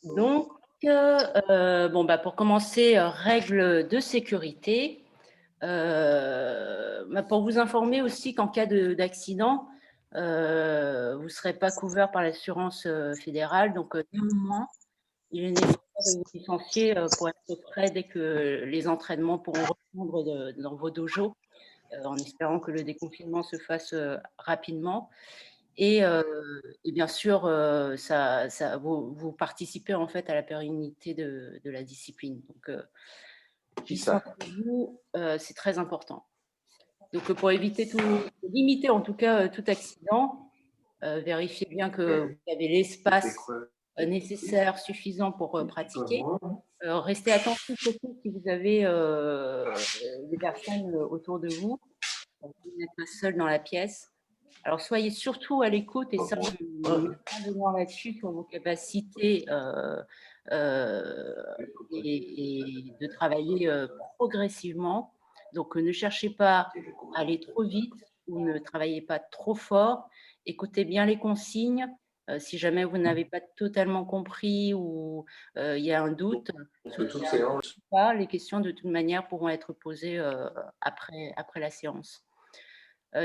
Donc, bon, pour commencer, règles de sécurité. Pour vous informer aussi qu'en cas d'accident, vous ne serez pas couvert par l'assurance fédérale. Donc, néanmoins, il est nécessaire de vous licencier pour être prêt dès que les entraînements pourront reprendre dans vos dojos, en espérant que le déconfinement se fasse rapidement. Et bien sûr, vous participez en fait à la pérennité de la discipline. Donc, licenciez-vous, c'est très important. Donc, pour limiter en tout cas tout accident, vérifiez bien que vous avez l'espace nécessaire, suffisant pour pratiquer. Restez attentif surtout si vous avez des personnes autour de vous. Vous n'êtes pas seul dans la pièce. Alors, soyez surtout à l'écoute, et ça, on ne met pas de loin là-dessus sur vos capacités et de travailler progressivement. Donc, ne cherchez pas à aller trop vite ou ne travaillez pas trop fort. Écoutez bien les consignes. Si jamais vous n'avez pas totalement compris ou il y a un doute, les questions de toute manière pourront être posées après la séance.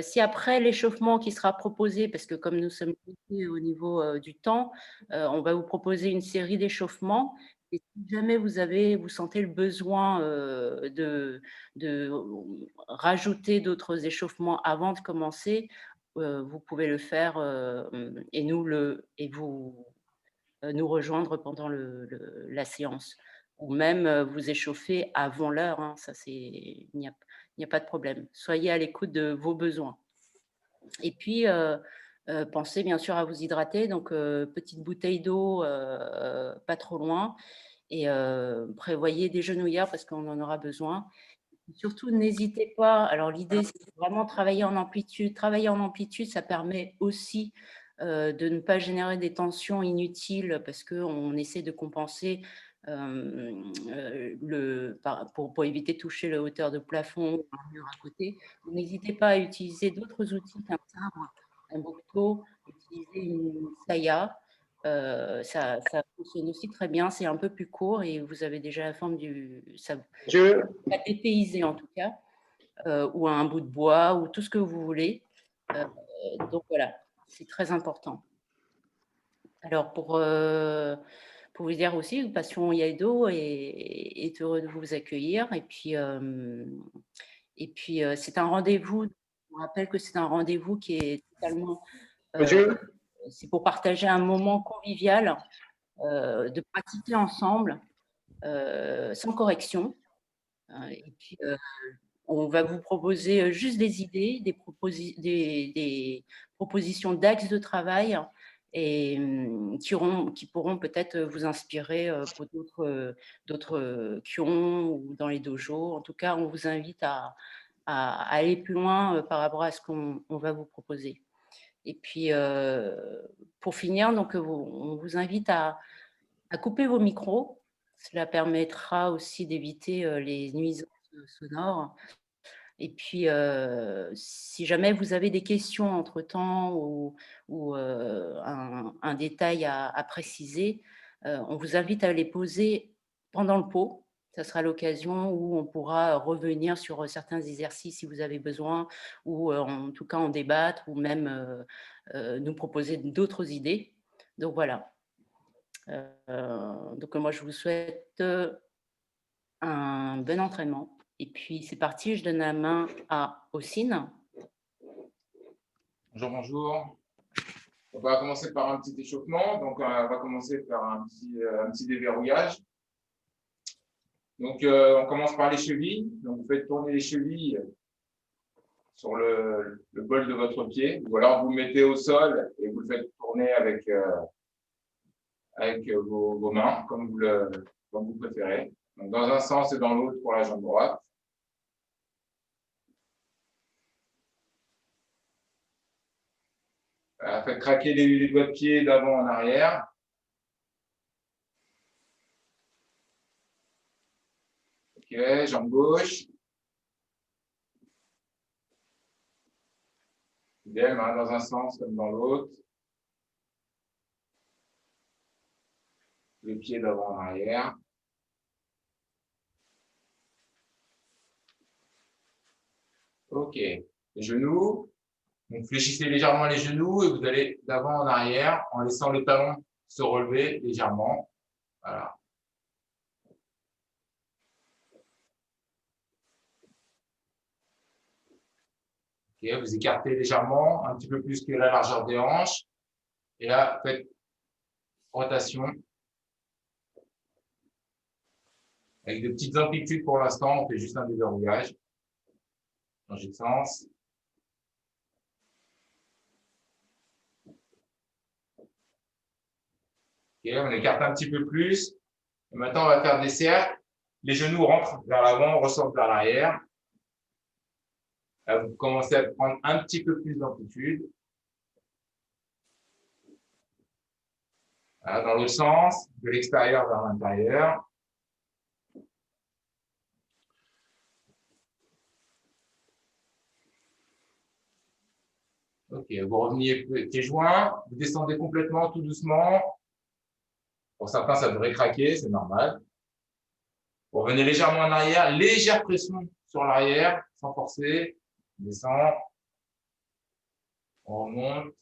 Si après l'échauffement qui sera proposé, parce que comme nous sommes limités au niveau du temps, on va vous proposer une série d'échauffements. Et si jamais vous sentez le besoin de rajouter d'autres échauffements avant de commencer, vous pouvez le faire et vous nous rejoindre pendant la séance. Ou même vous échauffer avant l'heure, hein, il n'y a pas de problème. Soyez à l'écoute de vos besoins. Et puis, pensez bien sûr à vous hydrater. Donc, petite bouteille d'eau, pas trop loin. Et prévoyez des genouillères parce qu'on en aura besoin. Surtout, n'hésitez pas. Alors, l'idée, c'est vraiment travailler en amplitude. Travailler en amplitude, ça permet aussi de ne pas générer des tensions inutiles parce qu'on essaie de compenser pour éviter de toucher la hauteur de plafond ou un mur à côté. N'hésitez pas à utiliser d'autres outils qu'un sabre, un bocto, utiliser une saya. Ça fonctionne aussi très bien, c'est un peu plus court et vous avez déjà la forme ça va dépayser en tout cas, ou un bout de bois ou tout ce que vous voulez. Donc voilà, c'est très important. Alors pour vous dire aussi, Passion Yaido est heureux de vous accueillir. Et puis c'est un rendez-vous. Je vous rappelle que c'est un rendez-vous qui est totalement. C'est pour partager un moment convivial, de pratiquer ensemble, sans correction. Et puis on va vous proposer juste des idées, des propositions d'axes de travail et qui pourront peut-être vous inspirer pour d'autres kyons ou dans les dojos. En tout cas, on vous invite à aller plus loin par rapport à ce qu'on va vous proposer. Et puis, pour finir, donc, on vous invite à couper vos micros. Cela permettra aussi d'éviter les nuisances sonores. Et puis, si jamais vous avez des questions entre-temps ou un détail à préciser, on vous invite à les poser pendant le pot. Ça sera l'occasion où on pourra revenir sur certains exercices si vous avez besoin, ou en tout cas en débattre, ou même nous proposer d'autres idées. Donc voilà. Donc moi, je vous souhaite un bon entraînement. Et puis, c'est parti, je donne la main à Ossine. Bonjour, bonjour. On va commencer par un petit échauffement. Donc, on va commencer par un petit déverrouillage. Donc, on commence par les chevilles. Donc, vous faites tourner les chevilles sur le bol de votre pied. Ou alors, vous mettez au sol et vous le faites tourner avec vos mains, comme vous préférez. Donc, dans un sens et dans l'autre pour la jambe droite. Faites craquer les doigts de pied d'avant en arrière. Ok, jambe gauche. Idem, hein, dans un sens comme dans l'autre. les pieds d'avant en arrière. Ok. Les genoux. Donc, fléchissez légèrement les genoux et vous allez d'avant en arrière en laissant le talon se relever légèrement. Voilà. Ok, vous écartez légèrement, un petit peu plus que la largeur des hanches. Et là, faites rotation. Avec de petites amplitudes pour l'instant, on fait juste un déverrouillage. Changer de sens. Ok, on écarte un petit peu plus. Et maintenant, on va faire des cercles. Les genoux rentrent vers l'avant, ressortent vers l'arrière. Là, vous commencez à prendre un petit peu plus d'amplitude. Dans le sens, de l'extérieur vers l'intérieur. Ok, vous revenez pieds joints, vous descendez complètement tout doucement. Pour certains, ça devrait craquer, c'est normal. Vous revenez légèrement en arrière, légère pression sur l'arrière, sans forcer. On descend. On remonte.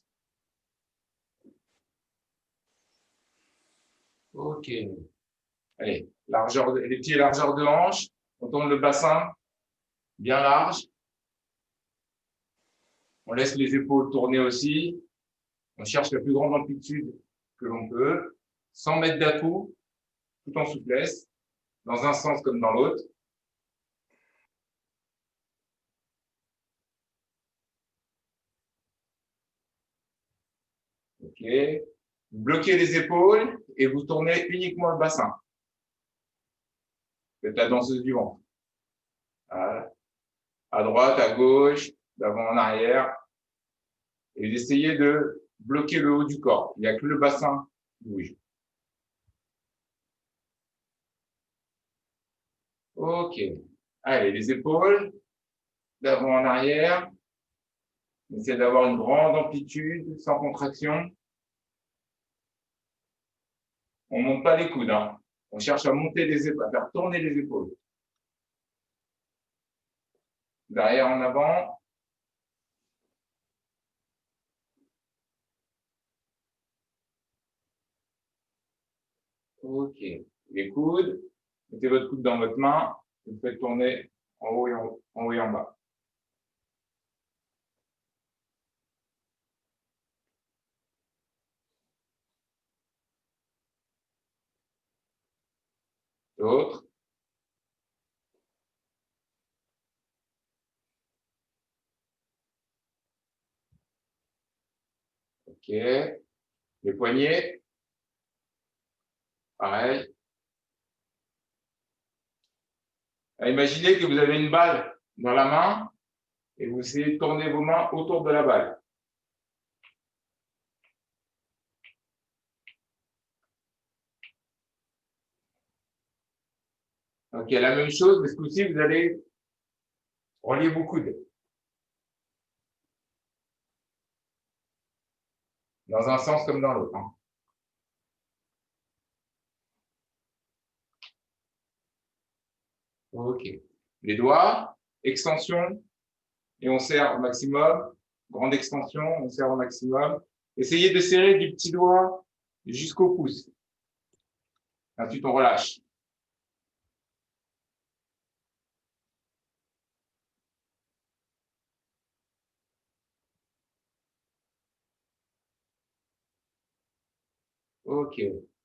Ok. Allez, largeur les pieds largeur de hanche. On tourne le bassin bien large. On laisse les épaules tourner aussi. On cherche la plus grande amplitude que l'on peut, sans mettre d'à-coups, tout en souplesse, dans un sens comme dans l'autre. Ok. Vous bloquez les épaules et vous tournez uniquement le bassin. Faites la danseuse du ventre. Voilà. À droite, à gauche, d'avant en arrière. Et vous essayez de bloquer le haut du corps. Il n'y a que le bassin qui bouge. Ok. Allez, les épaules, d'avant en arrière. Essayez d'avoir une grande amplitude, sans contraction. On ne monte pas les coudes. Hein. On cherche à monter les épaules, à faire tourner les épaules. Derrière en avant. Ok. Les coudes. Mettez votre coude dans votre main. Vous faites tourner en haut et en bas. L'autre. Ok. Les poignets. Pareil. Imaginez que vous avez une balle dans la main et vous essayez de tourner vos mains autour de la balle. Ok, la même chose, mais ce coup-ci, vous allez relier vos coudes. Dans un sens comme dans l'autre. Hein. Ok. Les doigts, extension, et on serre au maximum. Grande extension, on serre au maximum. Essayez de serrer du petit doigt jusqu'au pouce. Ensuite, on relâche. Ok.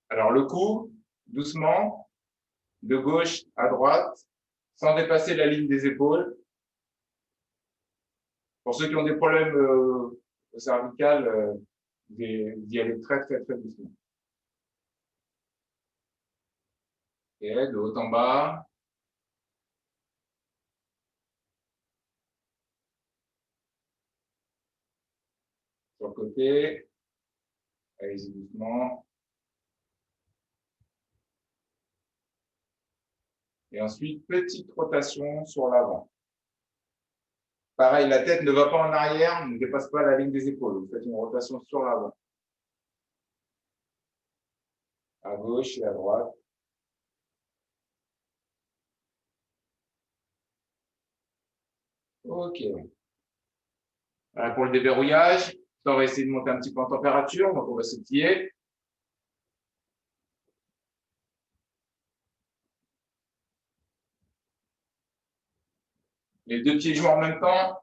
Alors, le cou, doucement, de gauche à droite, sans dépasser la ligne des épaules. Pour ceux qui ont des problèmes au cervical, vous y allez très, très, très doucement. Ok, de haut en bas. Sur le côté. Allez-y doucement. Et ensuite, petite rotation sur l'avant. Pareil, la tête ne va pas en arrière, ne dépasse pas la ligne des épaules. Vous faites une rotation sur l'avant. à gauche et à droite. OK. Voilà pour le déverrouillage. On va essayer de monter un petit peu en température, donc on va sautiller. Les deux pieds jouent en même temps.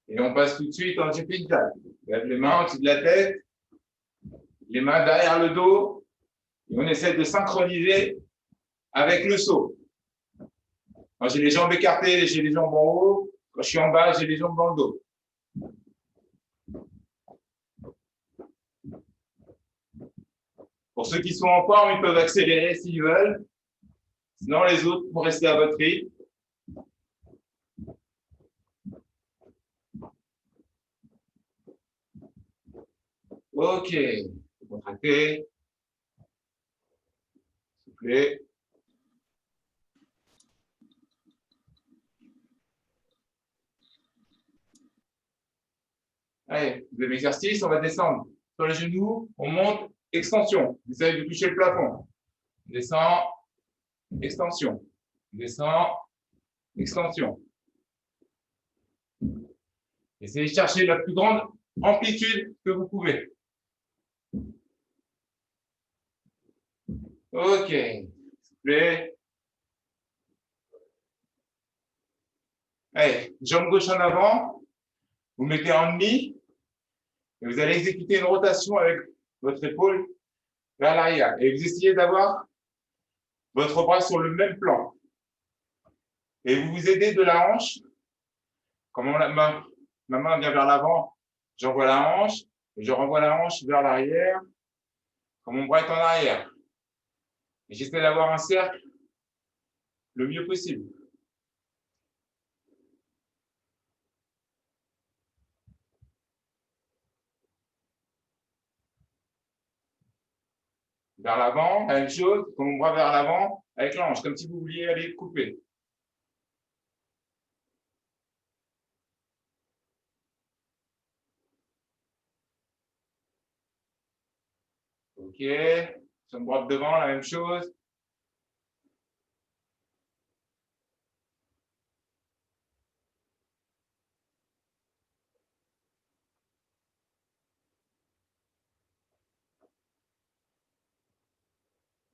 Et on passe tout de suite en jumping jack. Lève les mains au-dessus de la tête, les mains derrière le dos, et on essaie de synchroniser avec le saut. Quand j'ai les jambes écartées, j'ai les jambes en haut. Quand je suis en bas, j'ai les jambes dans le dos. Pour ceux qui sont en forme, ils peuvent accélérer s'ils veulent. Sinon, les autres, pour rester à votre rythme. OK. Contractez. Soufflez. Allez, deuxième exercice, on va descendre sur les genoux, on monte, extension. On essaye de toucher le plafond. On descend, extension. On descend, extension. Essayez de chercher la plus grande amplitude que vous pouvez. OK. Soufflez. Allez, jambe gauche en avant. Vous mettez en demi. Et vous allez exécuter une rotation avec votre épaule vers l'arrière. Et vous essayez d'avoir votre bras sur le même plan. Et vous vous aidez de la hanche. Comme ma main vient vers l'avant, j'envoie la hanche. Et je renvoie la hanche vers l'arrière. Quand mon bras est en arrière. Et j'essaie d'avoir un cercle le mieux possible. Vers l'avant, la même chose, quand mon bras vers l'avant, avec la hanche, comme si vous vouliez aller couper. OK. Jambe droite devant, la même chose.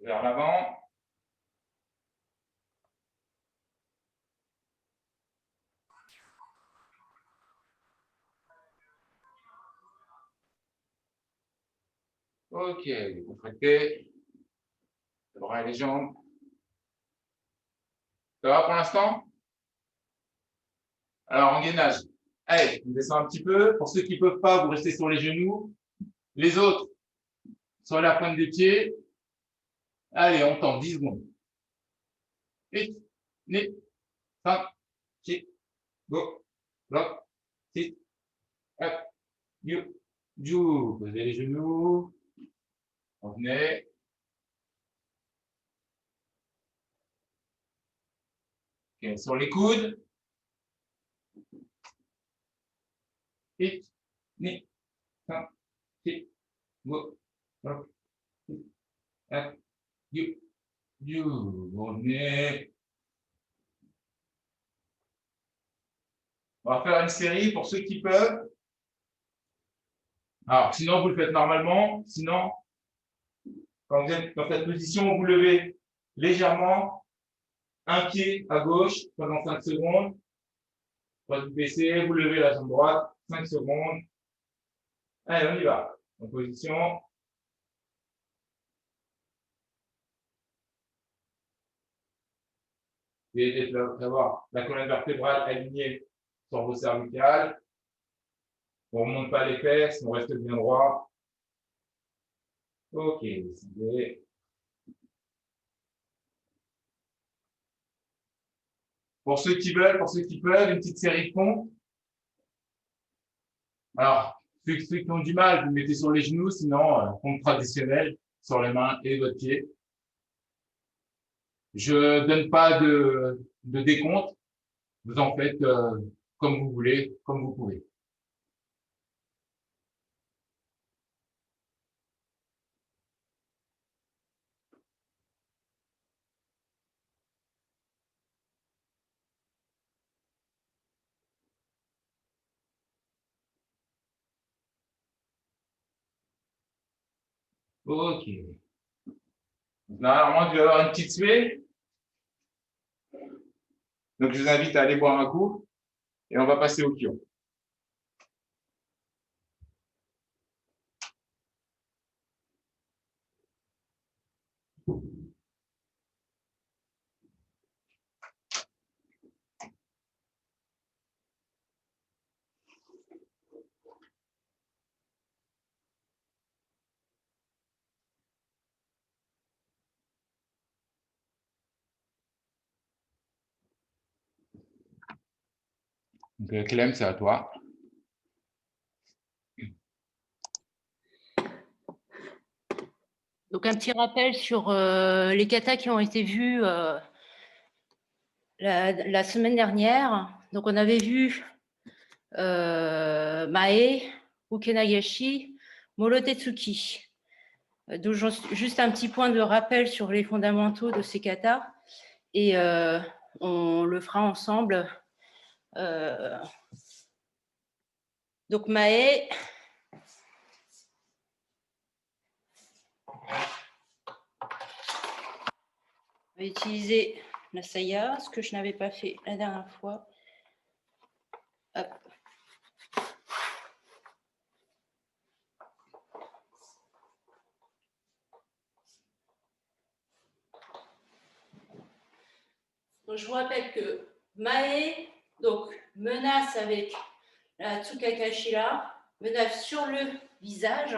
Vers l'avant. OK. Contractez. Les bras et les jambes. Ça va pour l'instant? Alors, en gainage. Allez, on descend un petit peu. Pour ceux qui ne peuvent pas, vous restez sur les genoux. Les autres, sur la pointe des pieds. Allez, on tente 10 secondes. 8, 9, 5, 6, go, bloc, 6, 4, you. Posez les genoux. Revenez. Okay, sur les coudes. 8, 9, 5, 6, go, bloc, 6, 4, you. Revenez. On va faire une série pour ceux qui peuvent. Alors, sinon, vous le faites normalement. Sinon, quand vous êtes dans cette position, vous levez légèrement un pied à gauche pendant 5 secondes. Quand vous baissez, vous levez la jambe droite, 5 secondes. Allez, on y va. En position. Et d'avoir la colonne vertébrale alignée sur vos cervicales. On ne remonte pas les fesses, on reste bien droit. OK, décidez. Pour ceux qui veulent, pour ceux qui peuvent, une petite série de pompes. Alors, ceux qui ont du mal, vous mettez sur les genoux, sinon, pompe traditionnelle sur les mains et votre pied. Je donne pas de décompte. Vous en faites comme vous voulez, comme vous pouvez. Ok. Normalement, tu vas avoir une petite suée. Donc, je vous invite à aller boire un coup et on va passer au kion. Donc, Clem, c'est à toi. Donc, un petit rappel sur les katas qui ont été vus la semaine dernière. Donc, on avait vu Mae, Ukenagashi, Morotetsuki. Donc, juste un petit point de rappel sur les fondamentaux de ces katas. Et on le fera ensemble. Donc, Mae. On va utiliser la saya, ce que je n'avais pas fait la dernière fois. Hop. Donc, je vous rappelle que Mae, donc menace avec la Tsukakashi là, menace sur le visage.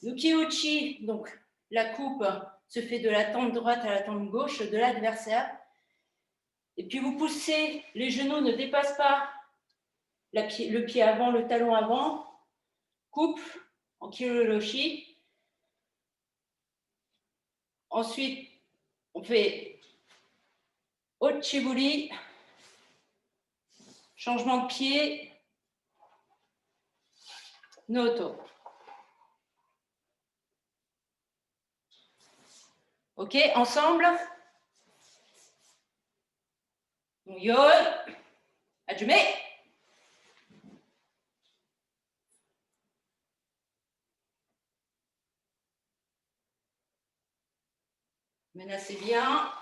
Ukiuchi, donc la coupe se fait de la tempe droite à la tempe gauche de l'adversaire. Et puis vous poussez, les genoux ne dépassent pas le pied avant, le talon avant. Coupe en kiroroshi. Ensuite, on fait Ochiburi, changement de pied, Noto. Ok, ensemble. Yon, Hajime. Menacez bien.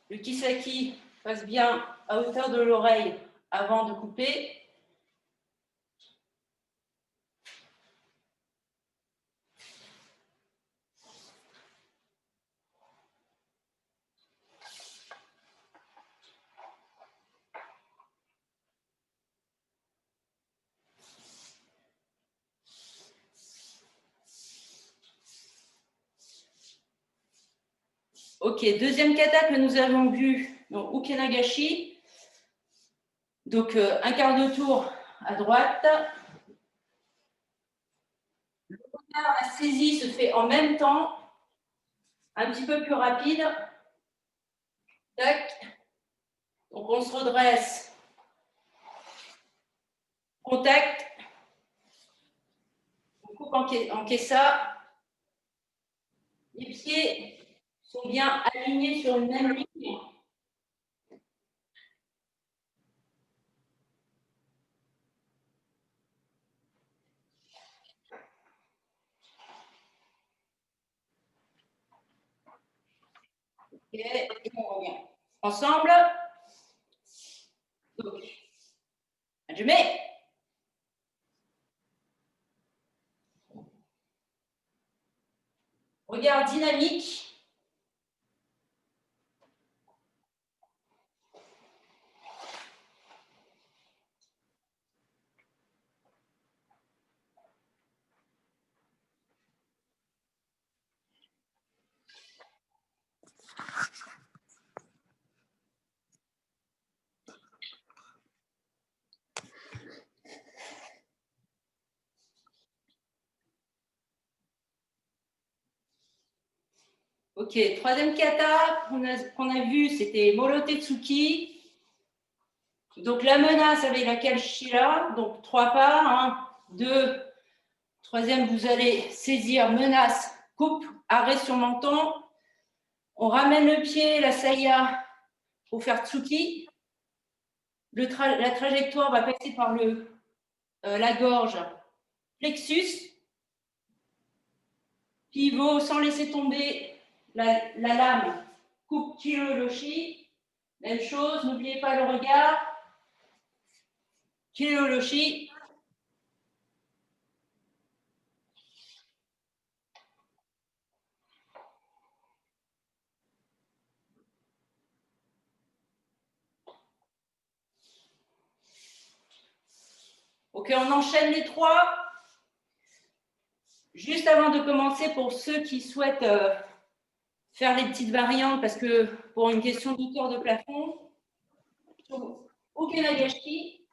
Le kisaki passe bien à hauteur de l'oreille avant de couper. Ok, deuxième kata que nous avons vu, donc Ukenagashi. Donc un quart de tour à droite. La saisie se fait en même temps, un petit peu plus rapide. Tac. Donc on se redresse. Contact. On coupe en kessa. Les pieds sont bien alignés sur une même ligne. Et on revient. Ensemble. Donc, je mets. Regard dynamique. Ok, troisième kata qu'on a vu, c'était Morotetsuki. Donc la menace avec laquelle je suis là, donc 3 pas, 1, 2, troisième, vous allez saisir, menace, coupe, arrêt sur menton. On ramène le pied, la saya, pour faire tsuki. La trajectoire va passer par la gorge, plexus, pivot sans laisser tomber la lame, coupe Kiroloshi. Même chose, n'oubliez pas le regard. Kiroloshi. Ok, on enchaîne les 3. Juste avant de commencer, pour ceux qui souhaitent faire les petites variantes, parce que pour une question d'auteur de plafond, Ukenagashi,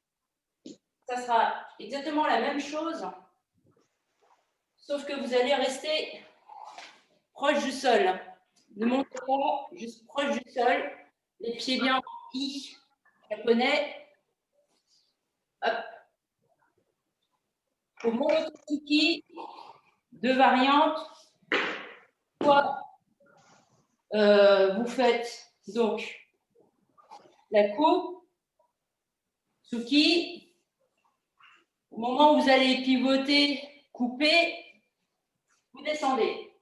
ça sera exactement la même chose, sauf que vous allez rester proche du sol. Ne montez pas, juste proche du sol, les pieds bien en I japonais. Hop. Pour Morotetsuki, 2 variantes. Soit vous faites donc la coupe, Tsuki. Au moment où vous allez pivoter, couper, vous descendez.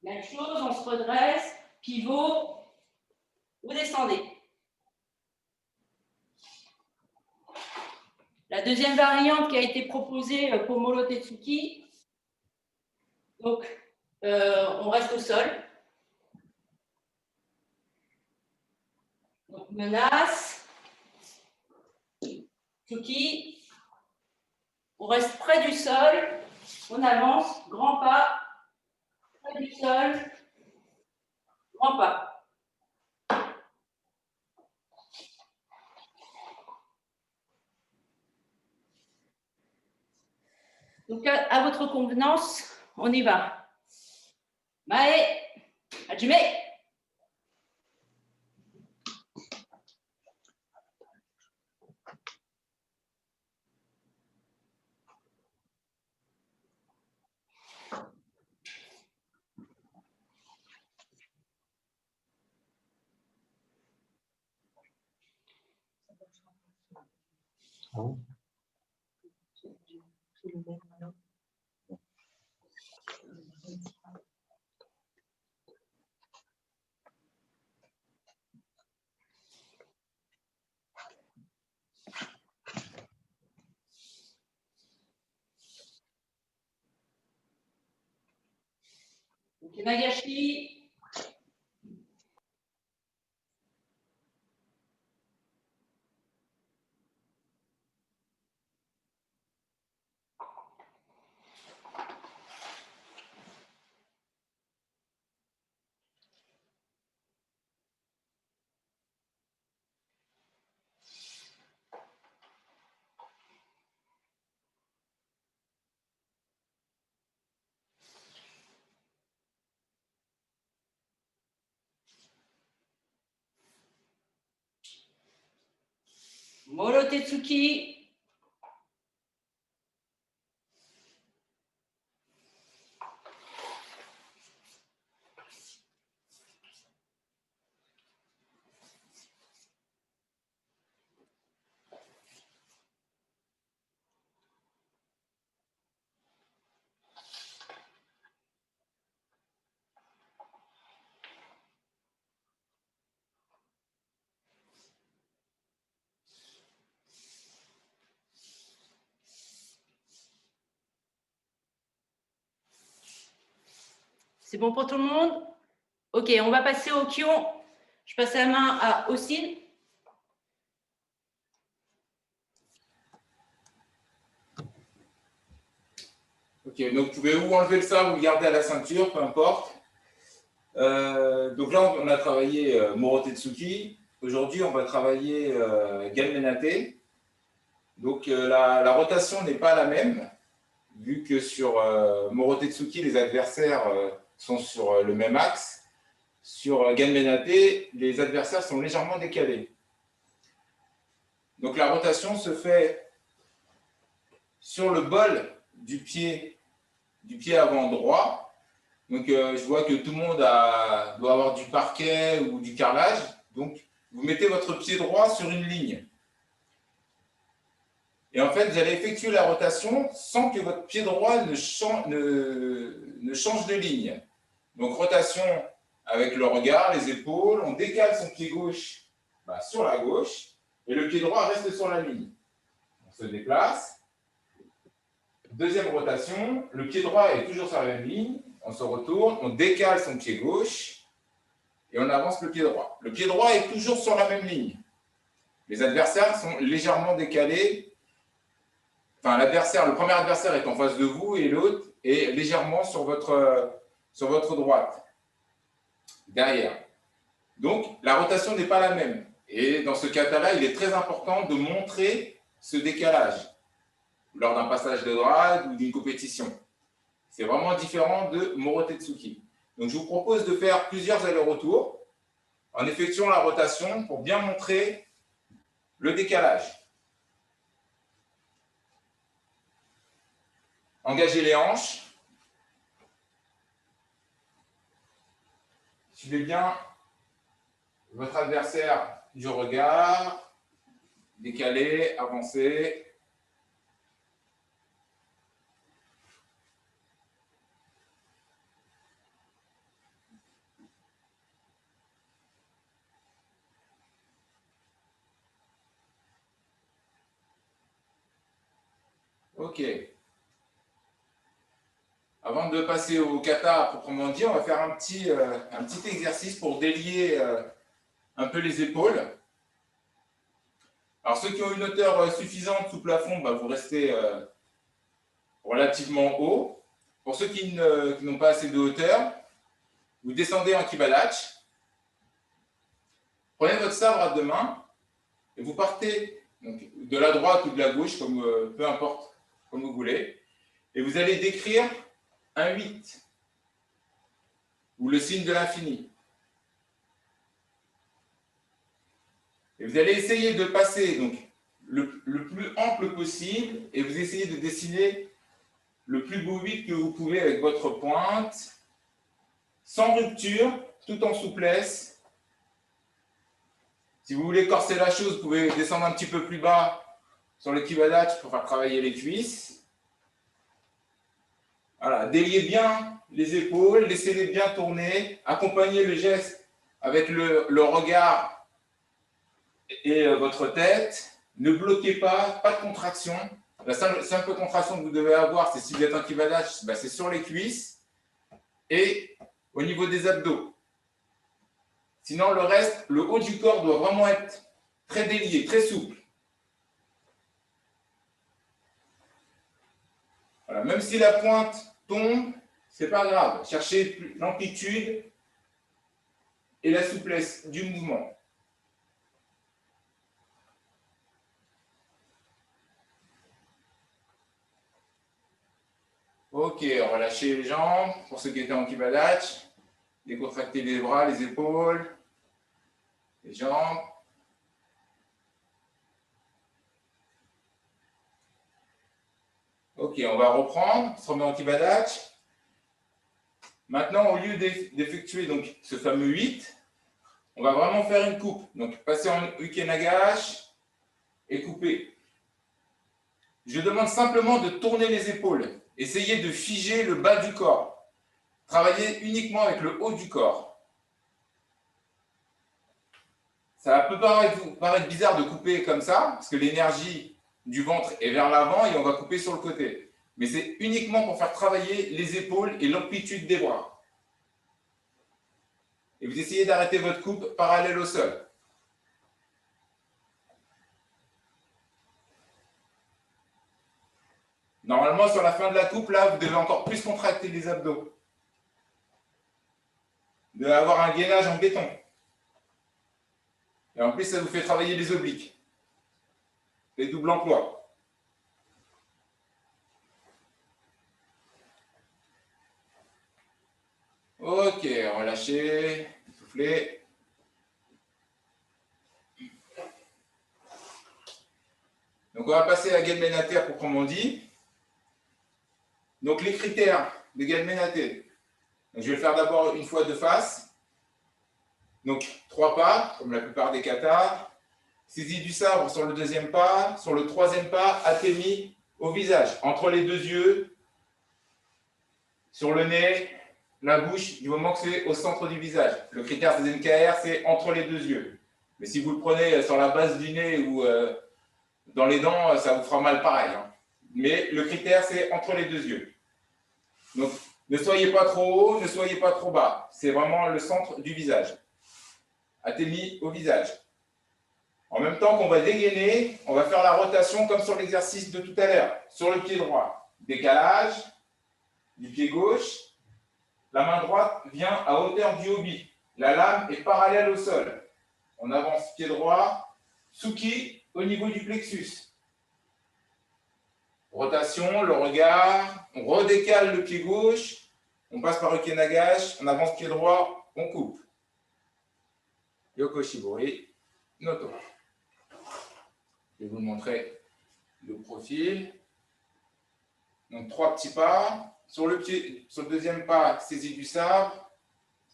Même chose, on se redresse, pivot, vous descendez. La deuxième variante qui a été proposée pour Morotetsuki, donc on reste au sol. Donc menace, Tsuki, on reste près du sol, on avance, grand pas, près du sol, grand pas. Donc, à votre convenance, on y va. Mae, hajime. Nagashi. Morotetsuki. C'est bon pour tout le monde? Ok, on va passer au Kion. Je passe la main à Ossine. Ok, donc vous pouvez ou enlever le sabre ou le garder à la ceinture, peu importe. Donc là, on a travaillé Morotetsuki. Aujourd'hui, on va travailler Genmenate. Donc la rotation n'est pas la même, vu que sur Morotetsuki, les adversaires sont sur le même axe. sur Ganmenate, les adversaires sont légèrement décalés. Donc la rotation se fait sur le bol du pied avant droit. Donc je vois que tout le monde doit avoir du parquet ou du carrelage. Donc vous mettez votre pied droit sur une ligne. Et en fait, vous allez effectuer la rotation sans que votre pied droit ne change de ligne. Donc rotation avec le regard, les épaules, on décale son pied gauche sur la gauche et le pied droit reste sur la ligne. On se déplace. Deuxième rotation, le pied droit est toujours sur la même ligne, on se retourne, on décale son pied gauche et on avance le pied droit. Le pied droit est toujours sur la même ligne. Les adversaires sont légèrement décalés. Enfin, le premier adversaire est en face de vous et l'autre est légèrement sur votre droite, derrière. Donc, la rotation n'est pas la même. Et dans ce cas-là, il est très important de montrer ce décalage lors d'un passage de grade ou d'une compétition. C'est vraiment différent de Morotetsuki. Donc, je vous propose de faire plusieurs allers-retours en effectuant la rotation pour bien montrer le décalage. Engagez les hanches. Suivez bien votre adversaire du regard. Décalez, avancez. Ok. Avant de passer au kata proprement dit, on va faire un petit exercice pour délier un peu les épaules. Alors ceux qui ont une hauteur suffisante sous plafond, vous restez relativement haut. Pour ceux qui n'ont pas assez de hauteur, vous descendez en kibadachi. Prenez votre sabre à deux mains et vous partez donc, de la droite ou de la gauche, peu importe, comme vous voulez. Et vous allez décrire un 8 ou le signe de l'infini. Et vous allez essayer de passer donc, le plus ample possible et vous essayez de dessiner le plus beau 8 que vous pouvez avec votre pointe, sans rupture, tout en souplesse. Si vous voulez corser la chose, vous pouvez descendre un petit peu plus bas sur le kibadachi pour faire travailler les cuisses. Voilà, déliez bien les épaules, laissez-les bien tourner, accompagnez le geste avec le regard et votre tête. Ne bloquez pas, pas de contraction. La simple contraction que vous devez avoir, c'est si vous êtes en kibadachi, c'est sur les cuisses et au niveau des abdos. Sinon, le reste, le haut du corps doit vraiment être très délié, très souple. Voilà, même si la pointe tombe, ce n'est pas grave. Cherchez l'amplitude et la souplesse du mouvement. Ok, relâchez les jambes pour ceux qui étaient en kibadachi. Décontractez les bras, les épaules, les jambes. Ok, on va reprendre, on se remet en kibadachi. Maintenant, au lieu d'effectuer ce fameux 8, on va vraiment faire une coupe. Donc, passer en ukenagashi et couper. Je demande simplement de tourner les épaules. Essayez de figer le bas du corps. Travaillez uniquement avec le haut du corps. Ça peut paraître bizarre de couper comme ça, parce que l'énergie du ventre est vers l'avant et on va couper sur le côté. Mais c'est uniquement pour faire travailler les épaules et l'amplitude des bras. Et vous essayez d'arrêter votre coupe parallèle au sol. Normalement, sur la fin de la coupe, là, vous devez encore plus contracter les abdos. Vous devez avoir un gainage en béton. Et en plus, ça vous fait travailler les obliques. Les doubles emplois. Ok, relâchez. souffler. Donc, on va passer à Guylielmin-Atter proprement dit. Donc, les critères de Guylielmin-Atter. Je vais le faire d'abord une fois de face. Donc, 3 pas, comme la plupart des katas. Saisie du sabre sur le deuxième pas. Sur le troisième pas, athémie au visage, entre les deux yeux, sur le nez, la bouche, du moment que c'est au centre du visage. Le critère des NKR, c'est entre les deux yeux. Mais si vous le prenez sur la base du nez ou dans les dents, ça vous fera mal pareil. Hein. Mais le critère, c'est entre les deux yeux. Donc, ne soyez pas trop haut, ne soyez pas trop bas. C'est vraiment le centre du visage. Athémie au visage. En même temps qu'on va dégainer, on va faire la rotation comme sur l'exercice de tout à l'heure. Sur le pied droit, décalage du pied gauche. La main droite vient à hauteur du obi. La lame est parallèle au sol. On avance pied droit, tsuki au niveau du plexus. Rotation, le regard, on redécale le pied gauche, on passe par Uke Nagash, on avance pied droit, on coupe. Yoko Shibori, Noto. Je vais vous montrer le profil. Donc 3 petits pas. Sur le deuxième pas, saisie du sabre.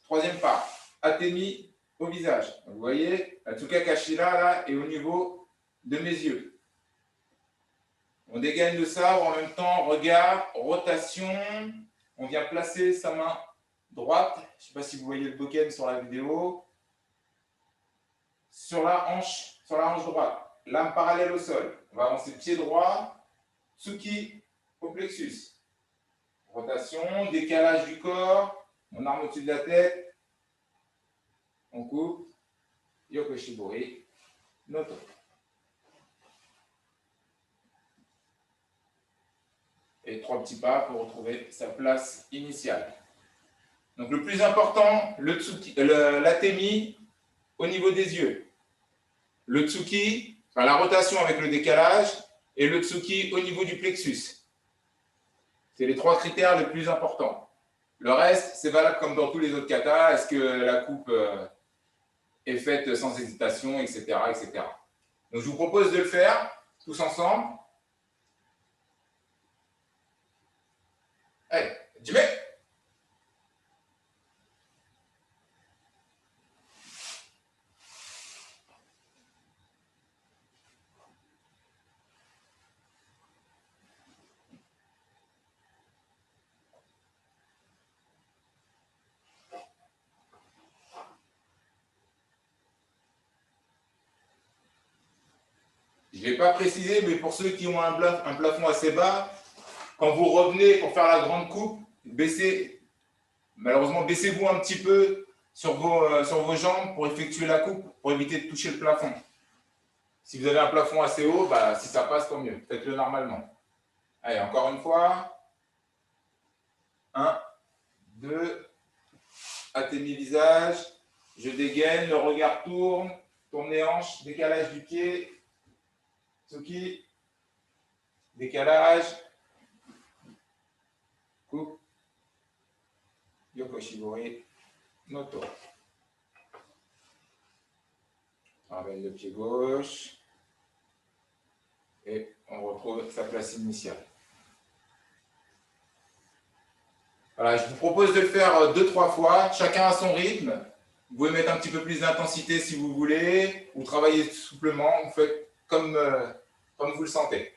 Troisième pas, athémie au visage. Donc, vous voyez, la Tsuka Kashira là, est au niveau de mes yeux. On dégaine le sabre en même temps, regard, rotation. On vient placer sa main droite. Je ne sais pas si vous voyez le boken sur la vidéo. Sur la hanche droite. Lame parallèle au sol. On va avancer pied droit, tsuki au plexus. Rotation, décalage du corps. On arme au-dessus de la tête. On coupe. Yoko Shibori. Noto. Et 3 petits pas pour retrouver sa place initiale. Donc le plus important, l'athémie au niveau des yeux. Le tsuki, enfin, la rotation avec le décalage, et le tsuki au niveau du plexus. C'est les 3 critères les plus importants. Le reste, c'est valable comme dans tous les autres katas. Est-ce que la coupe est faite sans hésitation, etc., etc. Donc je vous propose de le faire tous ensemble. Allez, Jimé. Je ne l'ai pas précisé, mais pour ceux qui ont un plafond assez bas, quand vous revenez pour faire la grande coupe, malheureusement, baissez-vous un petit peu sur vos jambes pour effectuer la coupe, pour éviter de toucher le plafond. Si vous avez un plafond assez haut, bah, si ça passe, tant mieux. Faites-le normalement. Allez, encore une fois. 1, 2, athémie visage. Je dégaine, le regard tourne, tourne les hanches, décalage du pied. Tsuki, décalage, coupe, Yoko Shibori, Noto. Travaille le pied gauche et on retrouve sa place initiale. Voilà, je vous propose de le faire 2-3 fois, chacun à son rythme. Vous pouvez mettre un petit peu plus d'intensité si vous voulez, ou travailler souplement, vous faites comme vous le sentez.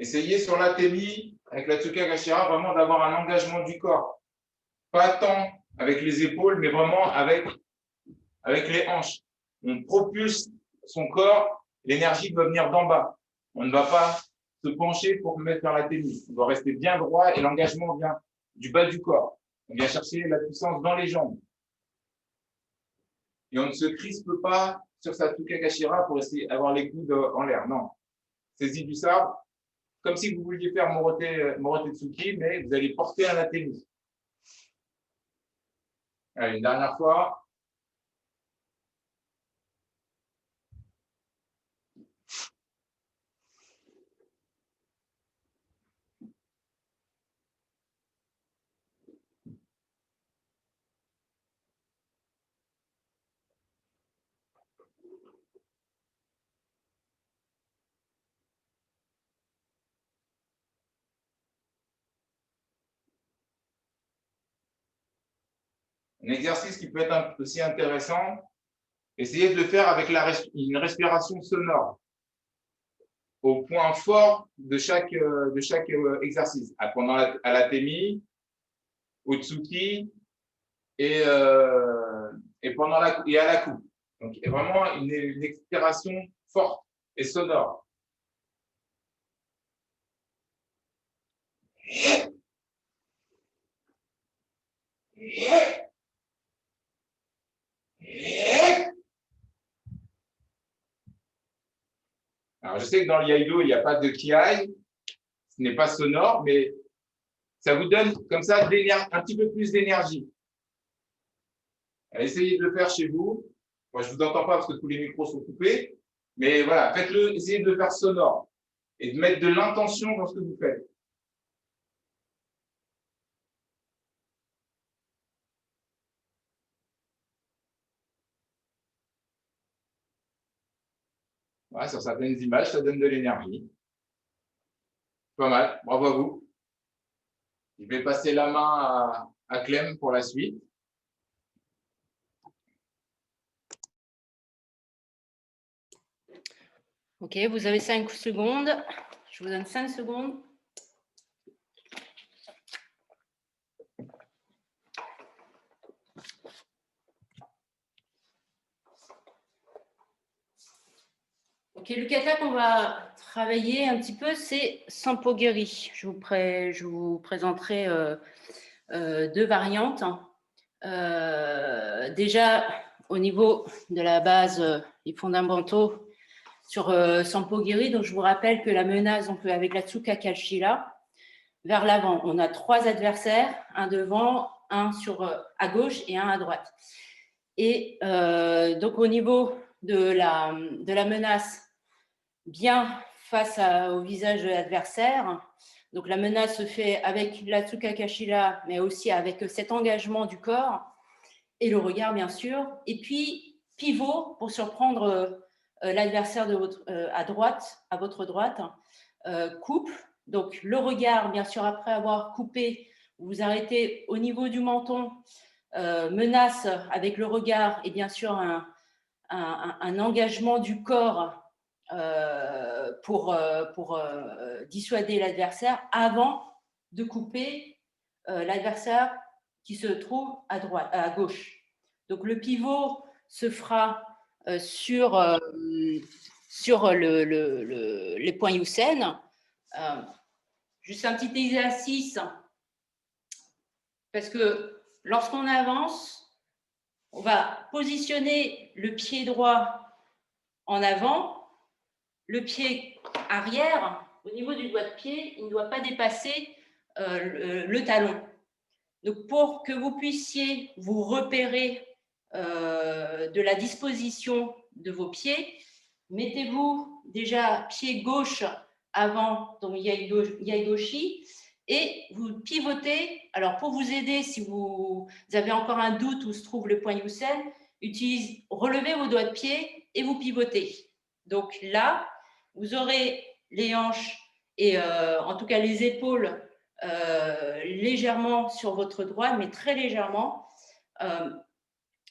Essayez sur l'athémie avec la Tsukakashira, vraiment d'avoir un engagement du corps. Pas tant avec les épaules, mais vraiment avec les hanches. On propulse son corps, l'énergie doit venir d'en bas. On ne va pas se pencher pour mettre vers la tennis. On doit rester bien droit et l'engagement vient du bas du corps. On vient chercher la puissance dans les jambes. Et on ne se crispe pas sur sa Tsukakashira pour essayer d'avoir les coudes en l'air. Non. Saisie du sabre, comme si vous vouliez faire Morote Tsuki, mais vous allez porter un tennis. Allez, une dernière fois. Un exercice qui peut être aussi intéressant, essayez de le faire avec une respiration sonore au point fort de chaque exercice, à la temi, au tsuki et à la coupe. Donc vraiment une expiration forte et sonore. Alors, je sais que dans le Iaido, il n'y a pas de kiai, ce n'est pas sonore, mais ça vous donne comme ça un petit peu plus d'énergie. Essayez de le faire chez vous. Moi, je ne vous entends pas parce que tous les micros sont coupés, mais voilà, faites-le, essayez de le faire sonore et de mettre de l'intention dans ce que vous faites. Voilà, sur certaines images, ça donne de l'énergie. Pas mal, bravo à vous. Je vais passer la main à Clem pour la suite. Ok, vous avez 5 secondes. Je vous donne 5 secondes. Ok, le kata qu'on va travailler un petit peu, c'est Sampogiri. Je vous présenterai 2 variantes. Déjà, au niveau de la base, les fondamentaux sur Sampogiri, donc je vous rappelle que la menace, on peut avec la Tsukakashira, vers l'avant, on a 3 adversaires, un devant, un à gauche et un à droite. Et donc au niveau de la menace, bien face au visage de l'adversaire. Donc la menace se fait avec la Tsukakashira, mais aussi avec cet engagement du corps et le regard, bien sûr. Et puis pivot pour surprendre l'adversaire à droite, à votre droite. Coupe. Donc le regard, bien sûr, après avoir coupé, vous arrêtez au niveau du menton. Menace avec le regard et bien sûr un engagement du corps pour dissuader l'adversaire avant de couper l'adversaire qui se trouve à gauche. Donc le pivot se fera sur les points Youssen. Juste un petit exercice, parce que lorsqu'on avance, on va positionner le pied droit en avant, le pied arrière, au niveau du doigt de pied, il ne doit pas dépasser le talon. Donc, pour que vous puissiez vous repérer de la disposition de vos pieds, mettez-vous déjà pied gauche avant, donc Yaigoshi, et vous pivotez. Alors, pour vous aider, si vous avez encore un doute où se trouve le point Youssen, relevez vos doigts de pied et vous pivotez. Donc là, vous aurez les hanches et en tout cas les épaules légèrement sur votre droite, mais très légèrement.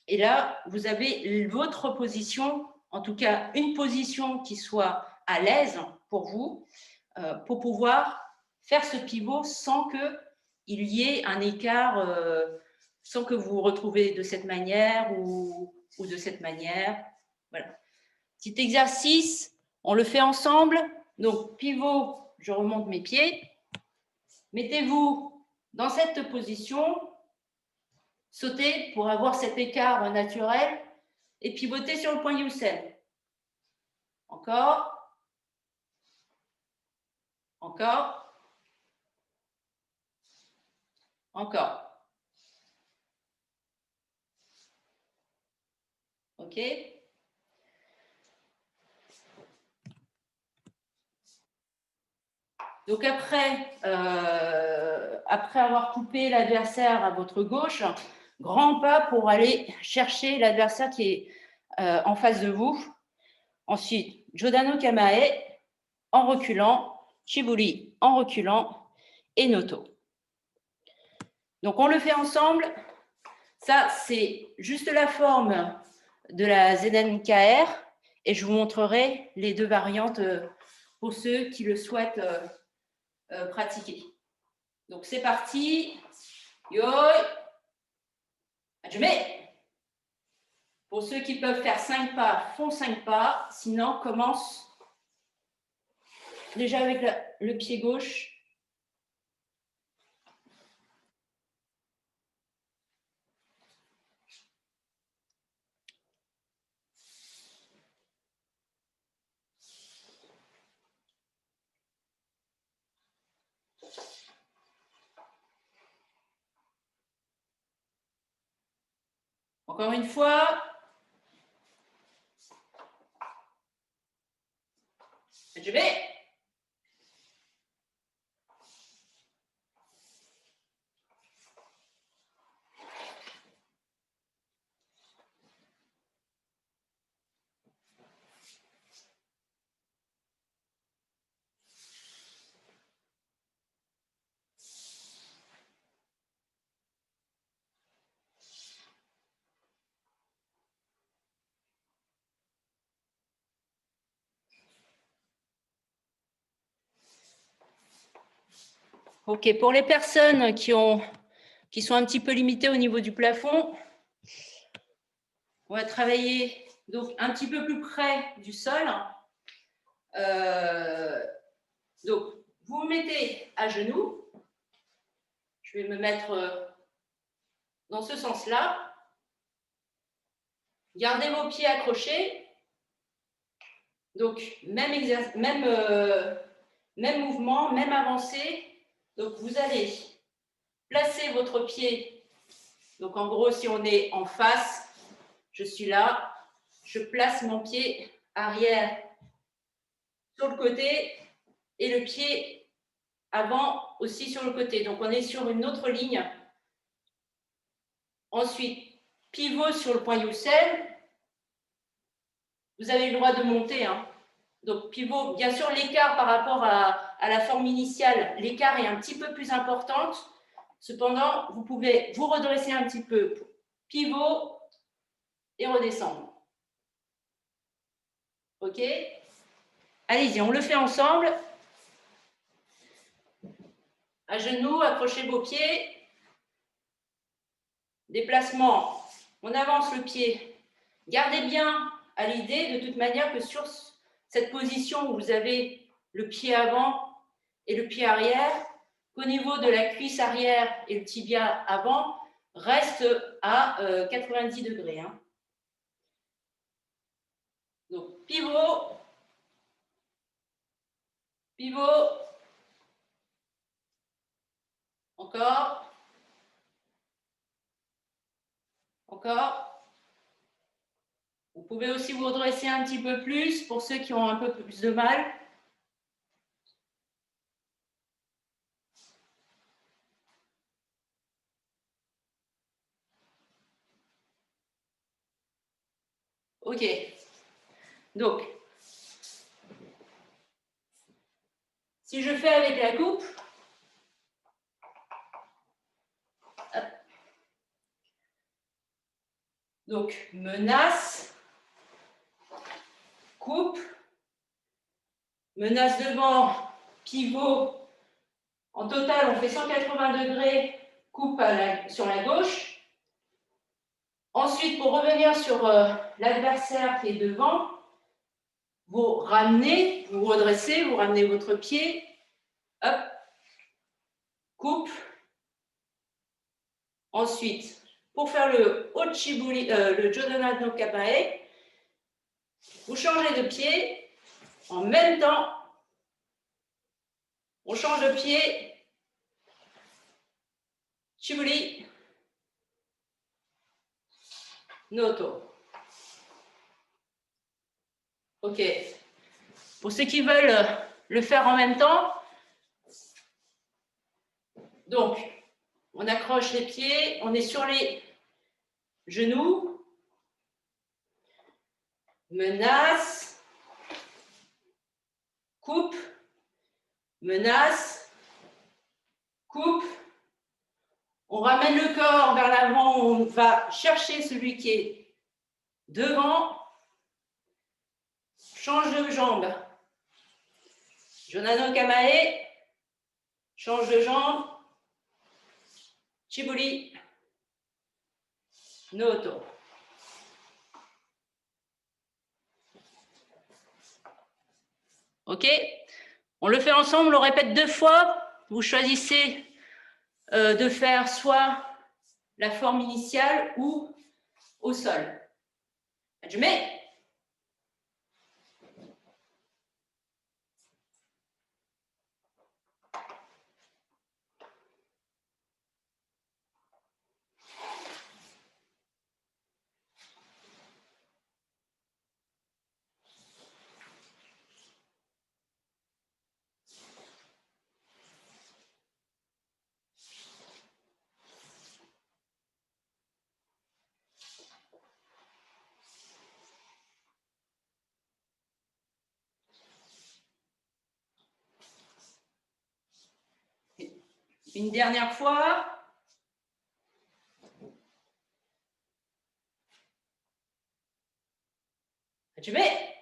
Et là, vous avez votre position, en tout cas une position qui soit à l'aise pour vous, pour pouvoir faire ce pivot sans qu'il y ait un écart, sans que vous vous retrouvez de cette manière ou de cette manière. Voilà. Petit exercice, on le fait ensemble. Donc, pivot, je remonte mes pieds. Mettez-vous dans cette position. Sautez pour avoir cet écart naturel et pivotez sur le point Youssef. Encore. Encore. Encore. OK. Donc après avoir coupé l'adversaire à votre gauche, grand pas pour aller chercher l'adversaire qui est en face de vous. Ensuite, Jodano Kamae en reculant, Shiburi en reculant et Noto. Donc on le fait ensemble. Ça, c'est juste la forme de la ZNKR et je vous montrerai les deux variantes pour ceux qui le souhaitent pratiquer. Donc c'est parti. Yoi. Hajime. Pour ceux qui peuvent faire 5 pas, font 5 pas. Sinon, commence déjà avec le pied gauche. Encore une fois. Je vais. OK, pour les personnes qui sont un petit peu limitées au niveau du plafond, on va travailler donc un petit peu plus près du sol. Donc, vous vous mettez à genoux. Je vais me mettre dans ce sens-là. Gardez vos pieds accrochés. Donc, même mouvement, même avancée. Donc, vous allez placer votre pied. Donc, en gros, si on est en face, je suis là. Je place mon pied arrière sur le côté et le pied avant aussi sur le côté. Donc, on est sur une autre ligne. Ensuite, pivot sur le point Youssef. Vous avez le droit de monter. Donc, pivot, bien sûr, l'écart par rapport à la forme initiale, l'écart est un petit peu plus important. Cependant, vous pouvez vous redresser un petit peu. Pivot et redescendre. OK? Allez-y, on le fait ensemble. À genoux, accrochez vos pieds. Déplacement, on avance le pied. Gardez bien à l'idée, de toute manière, que sur cette position où vous avez le pied avant et le pied arrière, qu'au niveau de la cuisse arrière et le tibia avant, reste à 90 degrés. Donc, pivot, pivot, encore, encore. Vous pouvez aussi vous redresser un petit peu plus pour ceux qui ont un peu plus de mal. OK. Donc, si je fais avec la coupe, donc menace, coupe, menace devant, pivot, En total, on fait 180 degrés coupe sur la gauche. Ensuite, pour revenir sur l'adversaire qui est devant, vous ramenez, vous redressez, vous ramenez votre pied, hop, coupe. Ensuite, pour faire le Ochibuli, le Jodhana no Kamae, vous changez de pied en même temps. On change de pied, Chibuli, Noto. Ok. Pour ceux qui veulent le faire en même temps, donc, on accroche les pieds, on est sur les genoux, menace, coupe, menace, coupe. On ramène le corps vers l'avant, on va chercher celui qui est devant, change de jambe. Jodhana no Kamae, change de jambe, Chibuli, Noto. Ok? On le fait ensemble, on le répète 2 fois. Vous choisissez de faire soit la forme initiale ou au sol. Je mets. Une dernière fois. Je mets.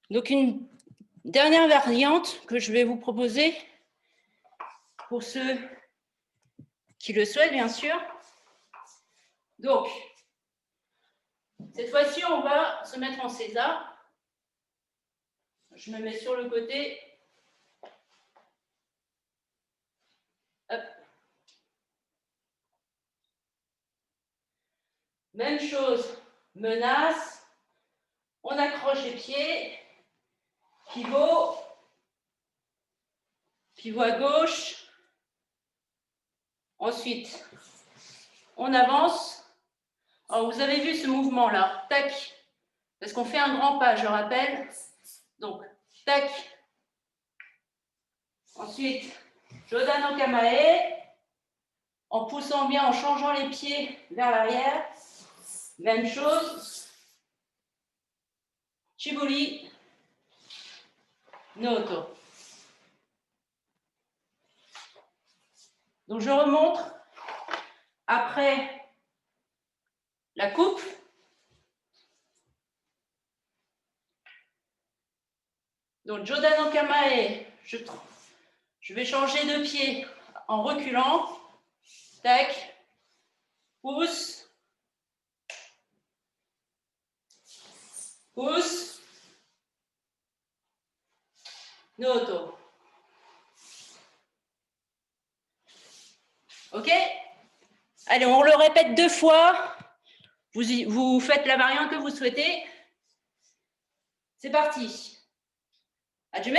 Donc, une dernière variante que je vais vous proposer pour ceux qui le souhaitent, bien sûr. Donc, cette fois-ci, on va se mettre en César. Je me mets sur le côté. Hop. Même chose, menace. On accroche les pieds. Pivot. Pivot à gauche. Ensuite, on avance. Alors, vous avez vu ce mouvement-là. Tac. Parce qu'on fait un grand pas, je rappelle. Donc, tac. Ensuite, Jodhana no Kamae. En poussant bien, en changeant les pieds vers l'arrière. Même chose. Chibuli. Noto. Donc, je remontre après la coupe. Donc, Jodhana no Kamae, je vais changer de pied en reculant. Tac. Pousse. Pousse. Noto. OK? Allez, on le répète 2 fois. Vous faites la variante que vous souhaitez. C'est parti. Hajime.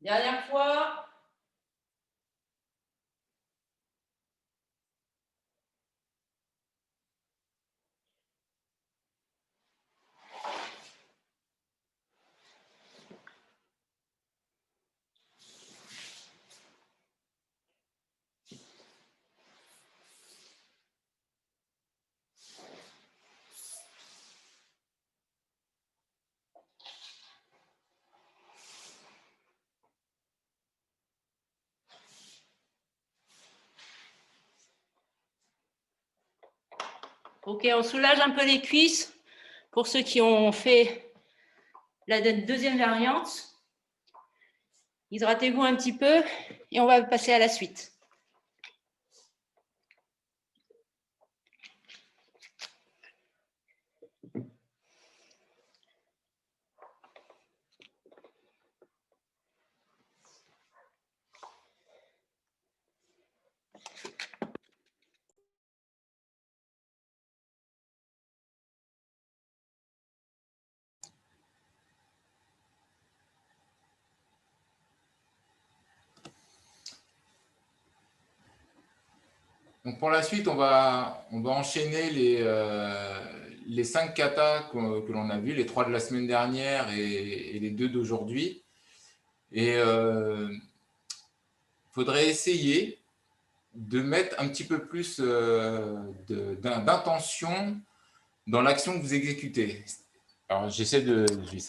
Dernière fois. Ok, on soulage un peu les cuisses pour ceux qui ont fait la deuxième variante. Hydratez-vous un petit peu et on va passer à la suite. Donc pour la suite, on va enchaîner les 5 katas que l'on a vus, les 3 de la semaine dernière et les 2 d'aujourd'hui. Et il faudrait essayer de mettre un petit peu plus d'intention dans l'action que vous exécutez. Alors j'essaie de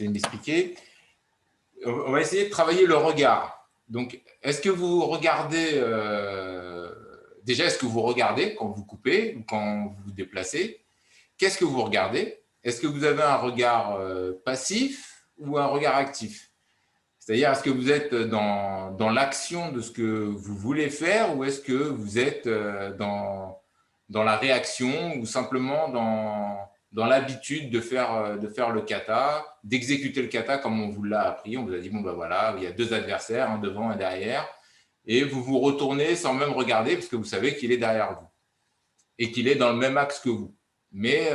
m'expliquer. On va essayer de travailler le regard. Donc, est-ce que vous regardez déjà, est-ce que vous regardez quand vous coupez ou quand vous vous déplacez? Qu'est-ce que vous regardez? Est-ce que vous avez un regard passif ou un regard actif? C'est-à-dire, est-ce que vous êtes dans l'action de ce que vous voulez faire ou est-ce que vous êtes dans la réaction ou simplement dans l'habitude de faire le kata, d'exécuter le kata comme on vous l'a appris? On vous a dit, bon ben voilà, il y a 2 adversaires, un devant, un derrière, et vous vous retournez sans même regarder parce que vous savez qu'il est derrière vous et qu'il est dans le même axe que vous. Mais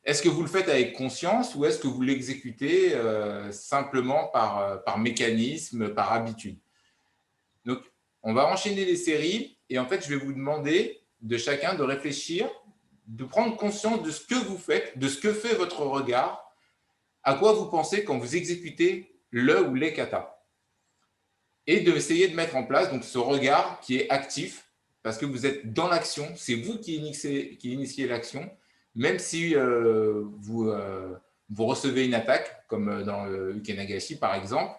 est-ce que vous le faites avec conscience ou est-ce que vous l'exécutez simplement par mécanisme, par habitude? Donc, on va enchaîner les séries et en fait, je vais vous demander de chacun de réfléchir, de prendre conscience de ce que vous faites, de ce que fait votre regard, à quoi vous pensez quand vous exécutez le ou les katas. Et d'essayer de mettre en place donc, ce regard qui est actif, parce que vous êtes dans l'action, c'est vous qui initiez l'action, même si vous recevez une attaque, comme dans le Ukenagashi par exemple,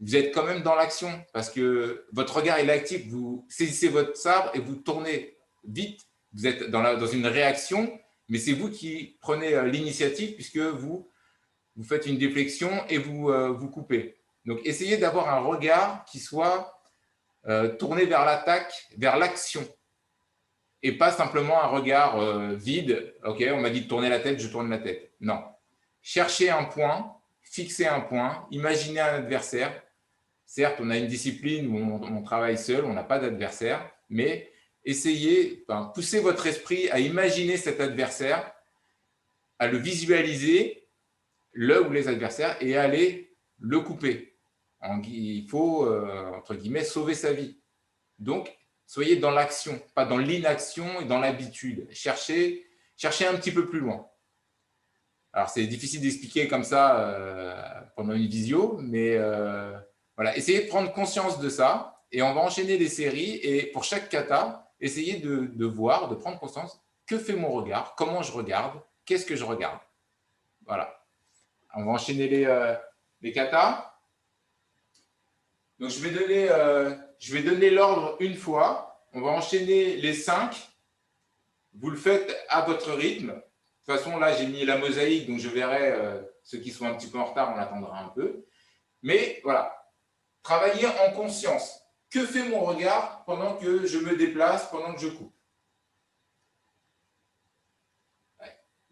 vous êtes quand même dans l'action, parce que votre regard est actif, vous saisissez votre sabre et vous tournez vite, vous êtes dans une réaction, mais c'est vous qui prenez l'initiative, puisque vous faites une déflexion et vous coupez. Donc, essayez d'avoir un regard qui soit tourné vers l'attaque, vers l'action, et pas simplement un regard vide. Ok, on m'a dit de tourner la tête, je tourne la tête. Non. Cherchez un point, fixez un point, imaginez un adversaire. Certes, on a une discipline où on travaille seul, on n'a pas d'adversaire, mais essayez, poussez votre esprit à imaginer cet adversaire, à le visualiser, le ou les adversaires, et à aller le couper. Il faut, entre guillemets, sauver sa vie. Donc, soyez dans l'action, pas dans l'inaction et dans l'habitude. Cherchez un petit peu plus loin. Alors, c'est difficile d'expliquer comme ça pendant une visio, mais voilà, essayez de prendre conscience de ça et on va enchaîner les séries et pour chaque kata, essayez de voir, de prendre conscience, que fait mon regard, comment je regarde, qu'est-ce que je regarde. Voilà. On va enchaîner les katas. Donc, je vais donner l'ordre une fois. On va enchaîner les 5. Vous le faites à votre rythme. De toute façon, là, j'ai mis la mosaïque, donc je verrai ceux qui sont un petit peu en retard, on attendra un peu. Mais voilà, travaillez en conscience. Que fait mon regard pendant que je me déplace, pendant que je coupe?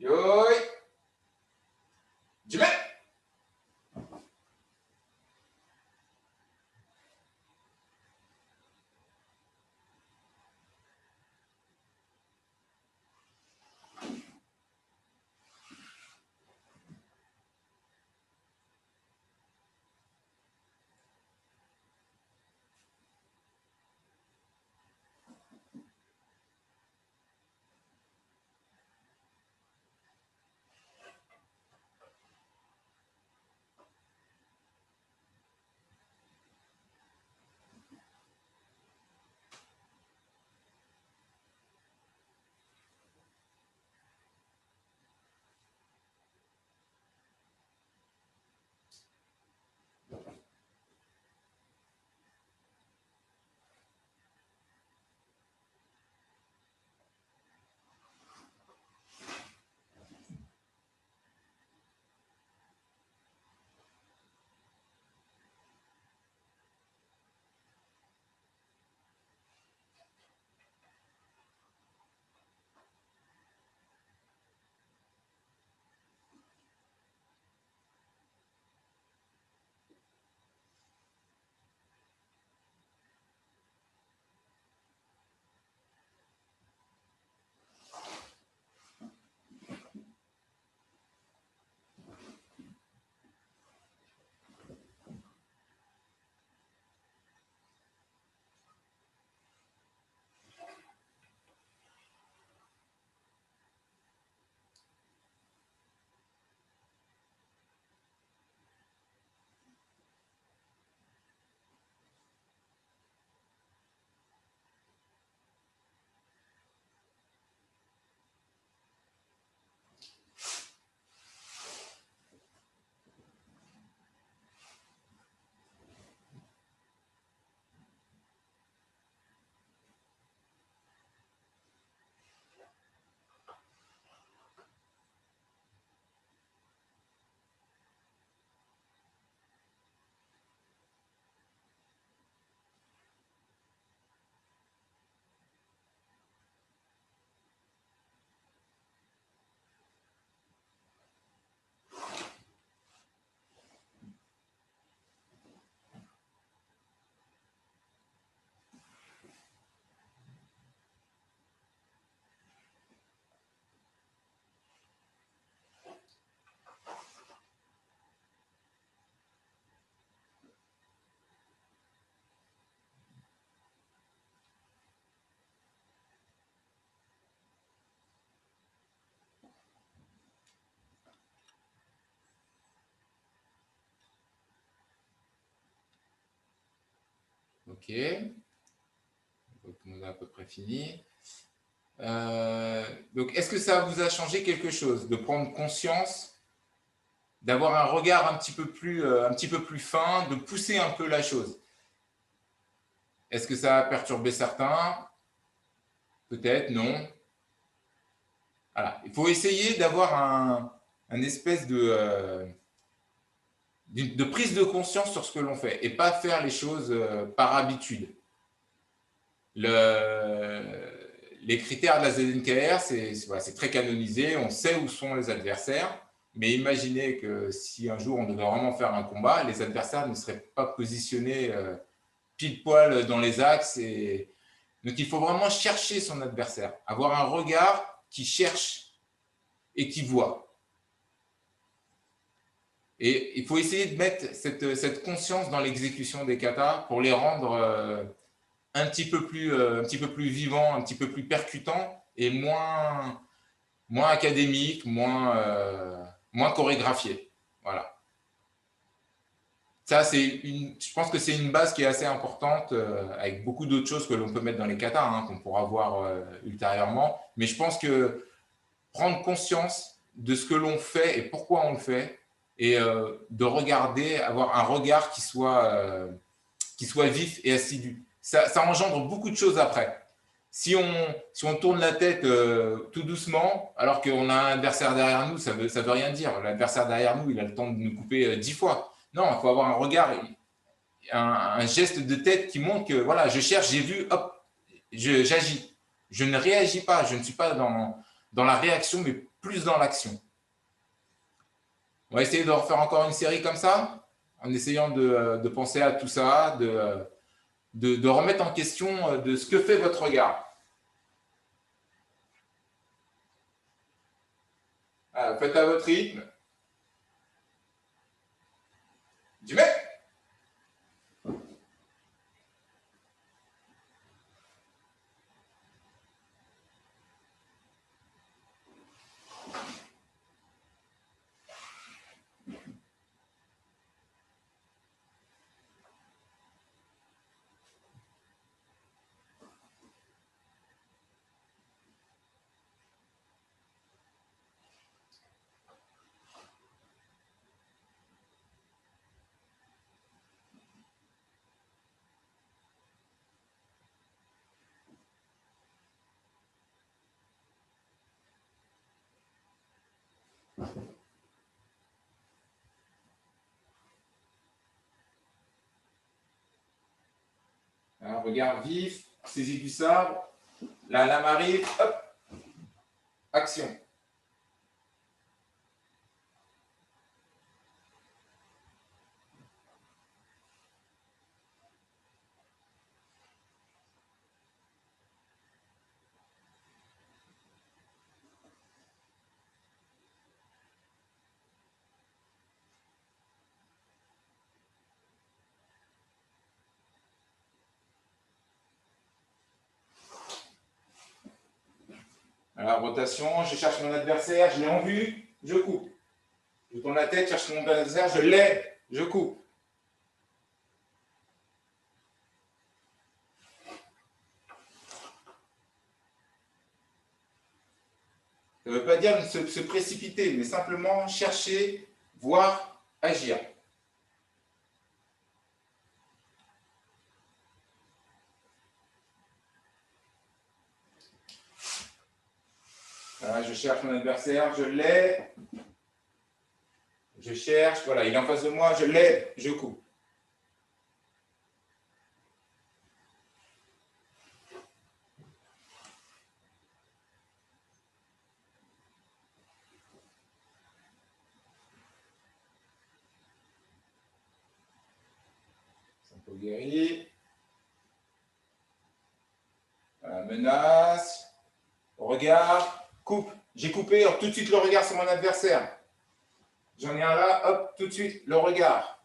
Yoi, Jimé. Ok. Donc, on a à peu près fini. Donc, est-ce que ça vous a changé quelque chose de prendre conscience, d'avoir un regard un petit peu plus fin, de pousser un peu la chose? Est-ce que ça a perturbé certains? Peut-être, non. Voilà. Il faut essayer d'avoir un espèce de prise de conscience sur ce que l'on fait et pas faire les choses par habitude. Les critères de la ZNKR, c'est très canonisé, on sait où sont les adversaires, mais imaginez que si un jour on devait vraiment faire un combat, les adversaires ne seraient pas positionnés pile poil dans les axes. Donc il faut vraiment chercher son adversaire, avoir un regard qui cherche et qui voit. Et il faut essayer de mettre cette conscience dans l'exécution des katas pour les rendre un petit peu plus vivants, un petit peu plus percutants et moins académiques, moins chorégraphiés. Voilà. Ça, je pense que c'est une base qui est assez importante avec beaucoup d'autres choses que l'on peut mettre dans les katas, hein, qu'on pourra voir ultérieurement. Mais je pense que prendre conscience de ce que l'on fait et pourquoi on le fait, et de regarder, avoir un regard qui soit vif et assidu. Ça engendre beaucoup de choses après. Si on tourne la tête tout doucement, alors qu'on a un adversaire derrière nous, ça veut rien dire. L'adversaire derrière nous, il a le temps de nous couper 10 fois. Non, il faut avoir un regard, un geste de tête qui montre que voilà, je cherche, j'ai vu, hop, j'agis. Je ne réagis pas, je ne suis pas dans la réaction, mais plus dans l'action. On va essayer de refaire encore une série comme ça, en essayant de penser à tout ça, de remettre en question de ce que fait votre regard. Alors, faites à votre rythme. Du mets. Un regard vif, saisie du sabre. La lame arrive, hop, action. Alors, rotation, je cherche mon adversaire, je l'ai en vue, je coupe. Je tourne la tête, cherche mon adversaire, je l'ai, je coupe. Ça ne veut pas dire se précipiter, mais simplement chercher, voir, agir. Voilà, je cherche mon adversaire, je l'ai. Je cherche, voilà, il est en face de moi, je l'ai, je coupe. Sampo guéri. Voilà, menace. Regard, coupe. J'ai coupé, tout de suite le regard sur mon adversaire. J'en ai un là, hop, tout de suite le regard.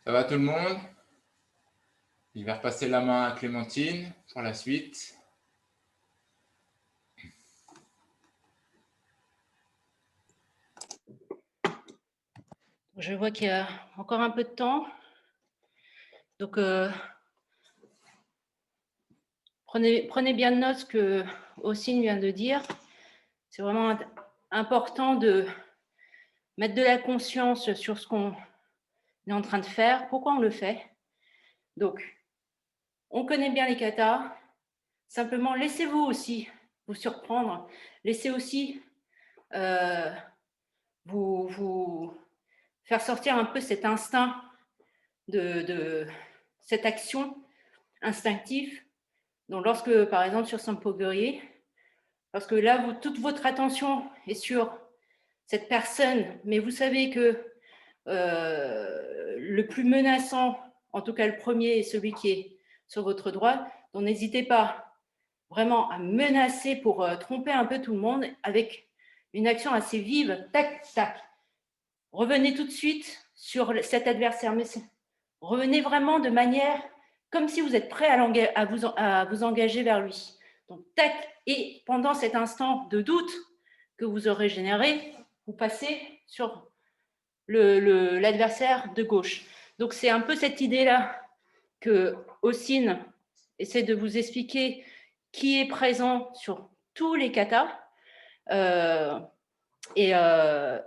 Ça va tout le monde? Je vais repasser la main à Clémentine pour la suite. Je vois qu'il y a encore un peu de temps. Donc, prenez bien note ce que Ossine vient de dire. C'est vraiment important de mettre de la conscience sur ce qu'on est en train de faire, pourquoi on le fait. Donc, on connaît bien les katas. Simplement, laissez-vous aussi vous surprendre. Laissez aussi vous faire sortir un peu cet instinct de cette action instinctive. Donc, lorsque, par exemple, sur Sampoguri, parce que là, toute votre attention est sur cette personne, mais vous savez que le plus menaçant, en tout cas le premier, est celui qui est sur votre droite. Donc, n'hésitez pas vraiment à menacer pour tromper un peu tout le monde avec une action assez vive. Tac, tac. Revenez tout de suite sur cet adversaire, mais revenez vraiment de manière comme si vous êtes prêt à vous engager vers lui. Donc, tac, et pendant cet instant de doute que vous aurez généré, vous passez sur l'adversaire de gauche. Donc, c'est un peu cette idée-là que Ossine essaie de vous expliquer, qui est présent sur tous les katas. Et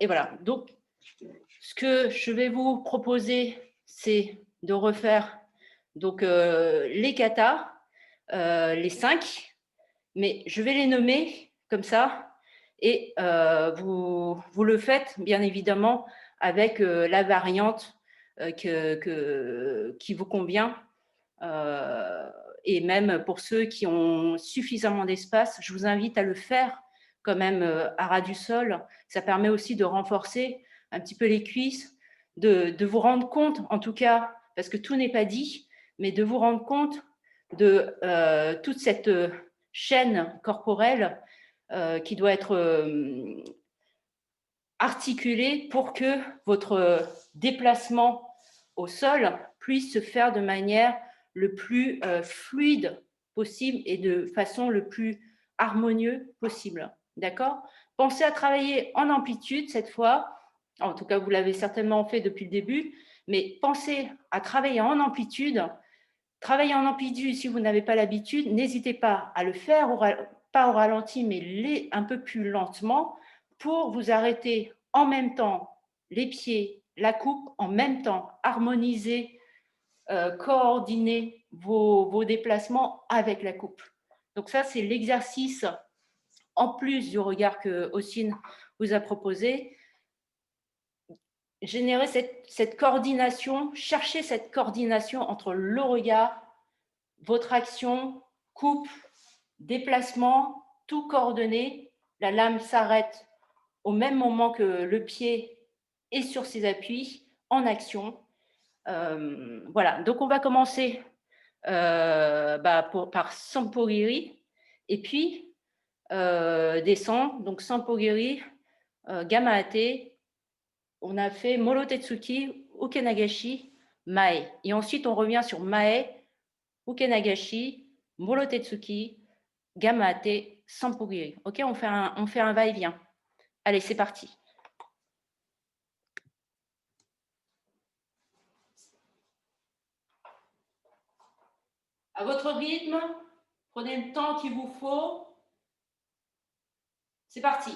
voilà. Donc, ce que je vais vous proposer, c'est de refaire donc, les katas, les 5, mais je vais les nommer comme ça, et vous le faites bien évidemment avec la variante qui vous convient. Et même pour ceux qui ont suffisamment d'espace, je vous invite à le faire quand même à ras du sol. Ça permet aussi de renforcer un petit peu les cuisses, de vous rendre compte, en tout cas, parce que tout n'est pas dit, mais de vous rendre compte de toute cette chaîne corporelle qui doit être articulée pour que votre déplacement au sol puisse se faire de manière le plus fluide possible et de façon le plus harmonieuse possible. D'accord? Pensez à travailler en amplitude cette fois. En tout cas, vous l'avez certainement fait depuis le début, mais pensez à travailler en amplitude. Travailler en amplitude, si vous n'avez pas l'habitude, n'hésitez pas à le faire, pas au ralenti, mais un peu plus lentement, pour vous arrêter en même temps les pieds, la coupe, en même temps, harmoniser, coordonner vos déplacements avec la coupe. Donc ça, c'est l'exercice en plus du regard que Ossine vous a proposé. Générer cette coordination, chercher cette coordination entre le regard, votre action, coupe, déplacement, tout coordonné. La lame s'arrête au même moment que le pied est sur ses appuis en action. Voilà, donc on va commencer par Sampogiri et puis descendre. Donc Sampogiri, Gamma-ate, on a fait Morotetsuki, Ukenagashi, Mae. Et ensuite on revient sur Mae, Ukenagashi, Morotetsuki, Gamma-ate, Sampogiri. Ok, on fait un va-et-vient. Allez, c'est parti. À votre rythme, prenez le temps qu'il vous faut. C'est parti.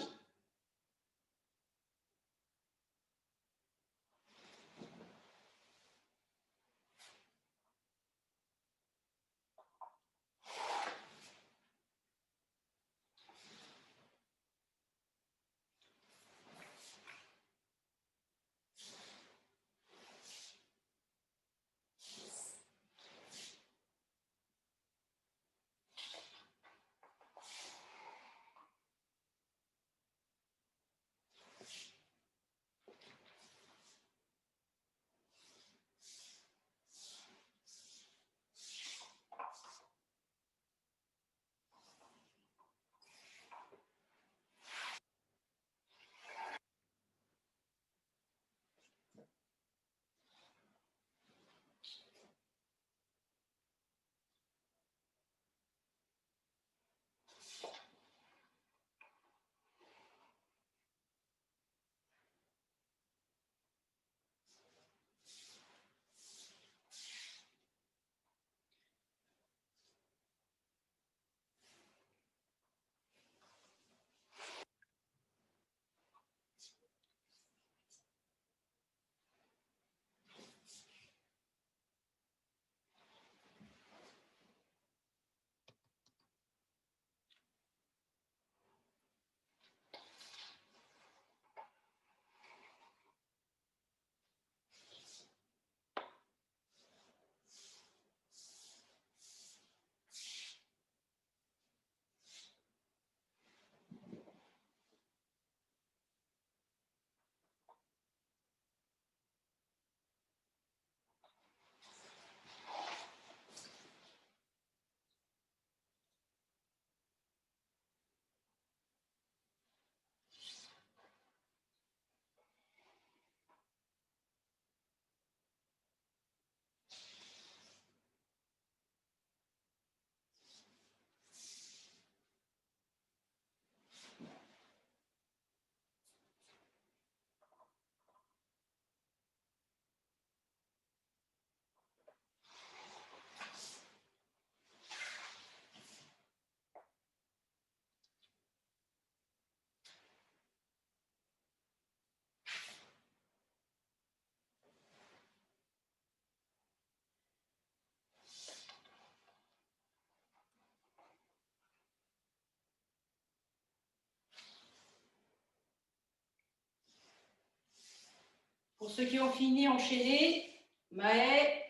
Pour ceux qui ont fini, enchaînez. Maë.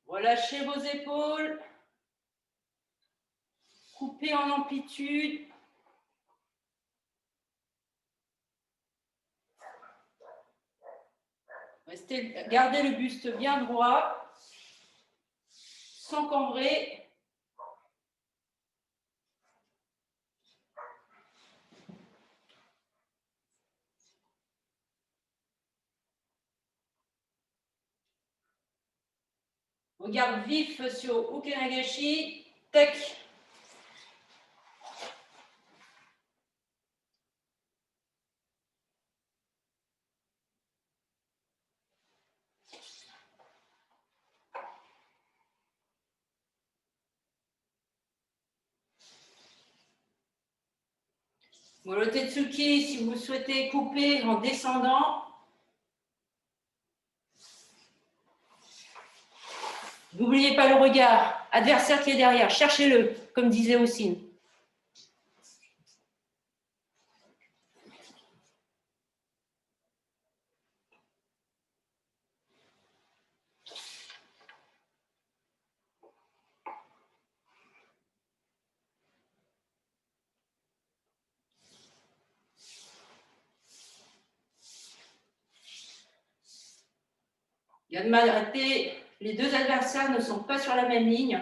Relâchez vos épaules. Coupez en amplitude. Gardez le buste bien droit, sans cambrer. Regard vif sur Uke Nagashi. Tac. Le Tetsuki, si vous souhaitez couper en descendant. N'oubliez pas le regard. Adversaire qui est derrière, cherchez-le, comme disait Ossine. Yann Maraté, les deux adversaires ne sont pas sur la même ligne.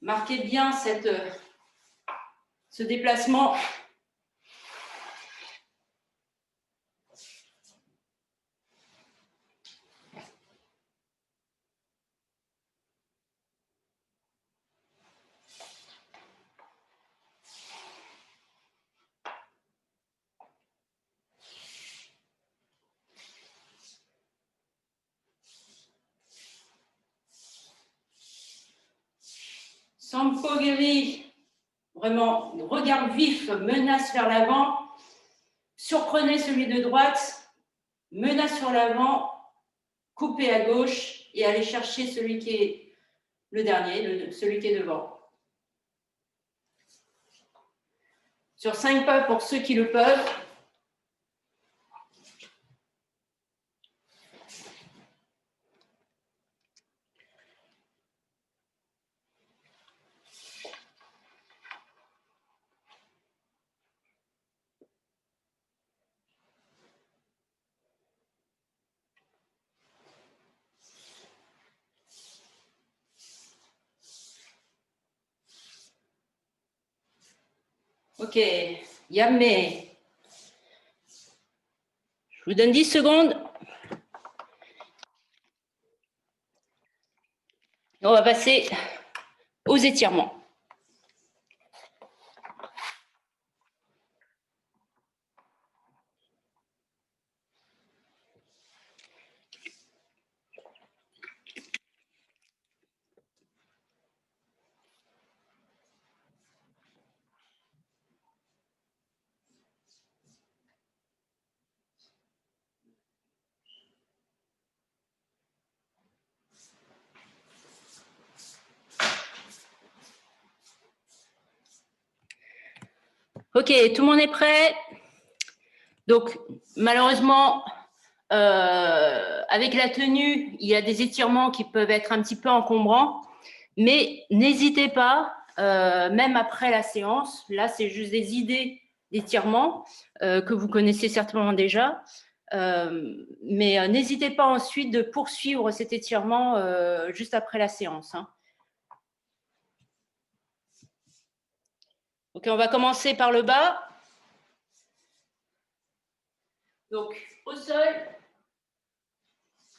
Marquez bien ce déplacement. Sampogiri, vraiment, regard vif, menace vers l'avant. Surprenez celui de droite, menace sur l'avant, coupez à gauche et allez chercher celui qui est le dernier, celui qui est devant. Sur 5 pas pour ceux qui le peuvent. Ok, Yamé. Je vous donne 10 secondes. On va passer aux étirements. Ok, tout le monde est prêt? Donc, malheureusement, avec la tenue, il y a des étirements qui peuvent être un petit peu encombrants, mais n'hésitez pas, même après la séance, là, c'est juste des idées d'étirements que vous connaissez certainement déjà, mais n'hésitez pas ensuite de poursuivre cet étirement juste après la séance. Hein. Ok, on va commencer par le bas. Donc, au sol,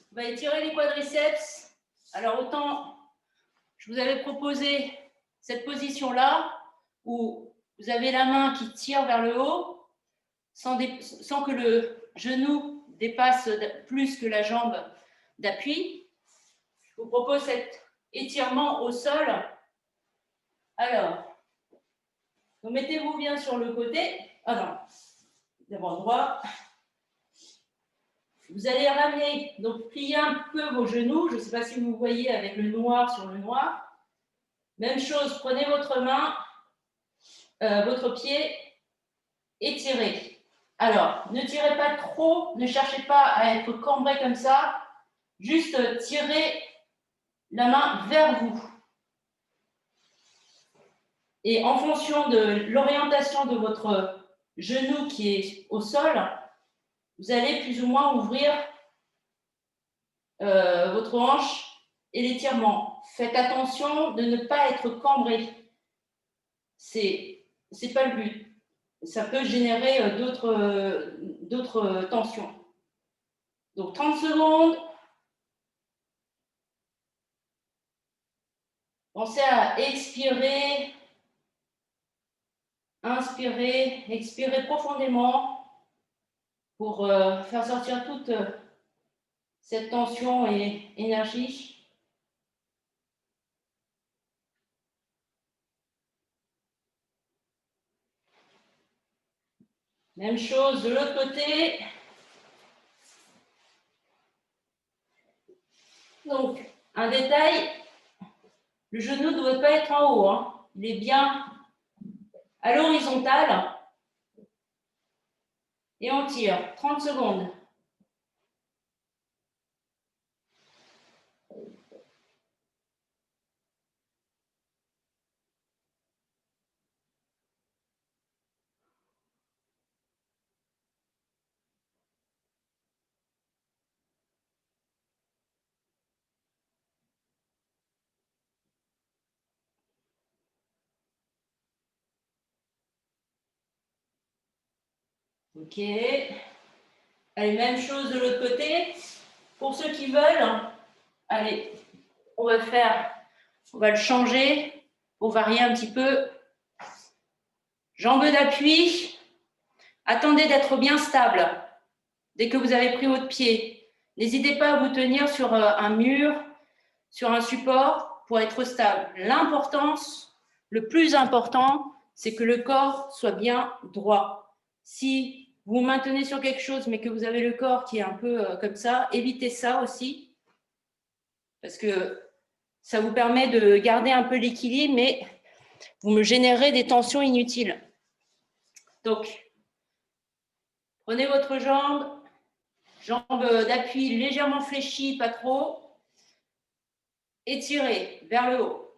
on va étirer les quadriceps. Alors, autant, je vous avais proposé cette position-là, où vous avez la main qui tire vers le haut, sans que le genou dépasse plus que la jambe d'appui. Je vous propose cet étirement au sol. Alors, Donc, mettez-vous bien sur le côté. Ah non, d'abord droit. Vous allez ramener, donc plier un peu vos genoux. Je ne sais pas si vous voyez avec le noir sur le noir. Même chose, prenez votre main, votre pied et tirez. Alors, ne tirez pas trop, ne cherchez pas à être cambré comme ça. Juste tirez la main vers vous. Et en fonction de l'orientation de votre genou qui est au sol, vous allez plus ou moins ouvrir votre hanche et l'étirement. Faites attention de ne pas être cambré. C'est pas le but. Ça peut générer d'autres tensions. Donc 30 secondes. Pensez à expirer, inspirer, expirer profondément pour faire sortir toute cette tension et énergie. Même chose de l'autre côté. Donc, un détail, le genou ne doit pas être en haut, hein. Il est bien à l'horizontale. Et on tire 30 secondes. Ok. Allez, même chose de l'autre côté. Pour ceux qui veulent, allez, on va le changer pour varier un petit peu. Jambes d'appui. Attendez d'être bien stable dès que vous avez pris votre pied. N'hésitez pas à vous tenir sur un mur, sur un support pour être stable. L'importance, le plus important, c'est que le corps soit bien droit. Si vous vous maintenez sur quelque chose, mais que vous avez le corps qui est un peu comme ça, évitez ça aussi, parce que ça vous permet de garder un peu l'équilibre, mais vous me générez des tensions inutiles. Donc, prenez votre jambe d'appui légèrement fléchie, pas trop, étirez vers le haut.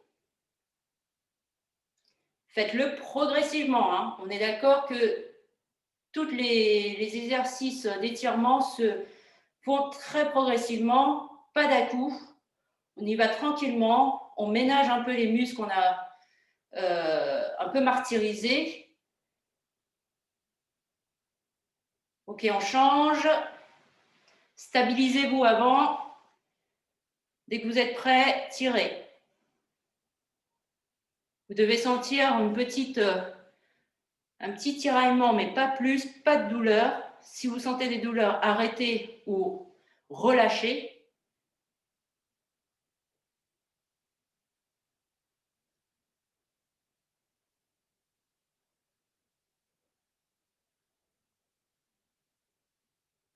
Faites-le progressivement, hein. On est d'accord que tous les exercices d'étirement se font très progressivement, pas d'à-coup. On y va tranquillement, on ménage un peu les muscles qu'on a un peu martyrisés. Ok, on change. Stabilisez-vous avant. Dès que vous êtes prêt, tirez. Vous devez sentir un petit tiraillement, mais pas plus, pas de douleur. Si vous sentez des douleurs, arrêtez ou relâchez.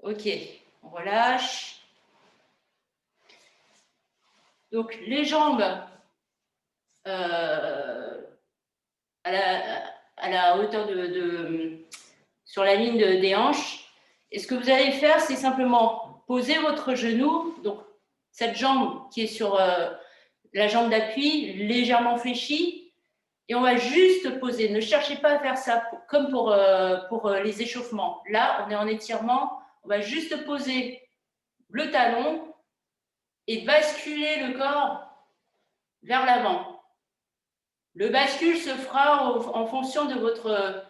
Ok, on relâche. Donc, les jambes à la hauteur sur la ligne des hanches. Et ce que vous allez faire, c'est simplement poser votre genou, donc cette jambe qui est sur la jambe d'appui, légèrement fléchie, et on va juste poser. Ne cherchez pas à faire ça comme pour les échauffements. Là, on est en étirement, on va juste poser le talon et basculer le corps vers l'avant. Le bascule se fera en fonction de votre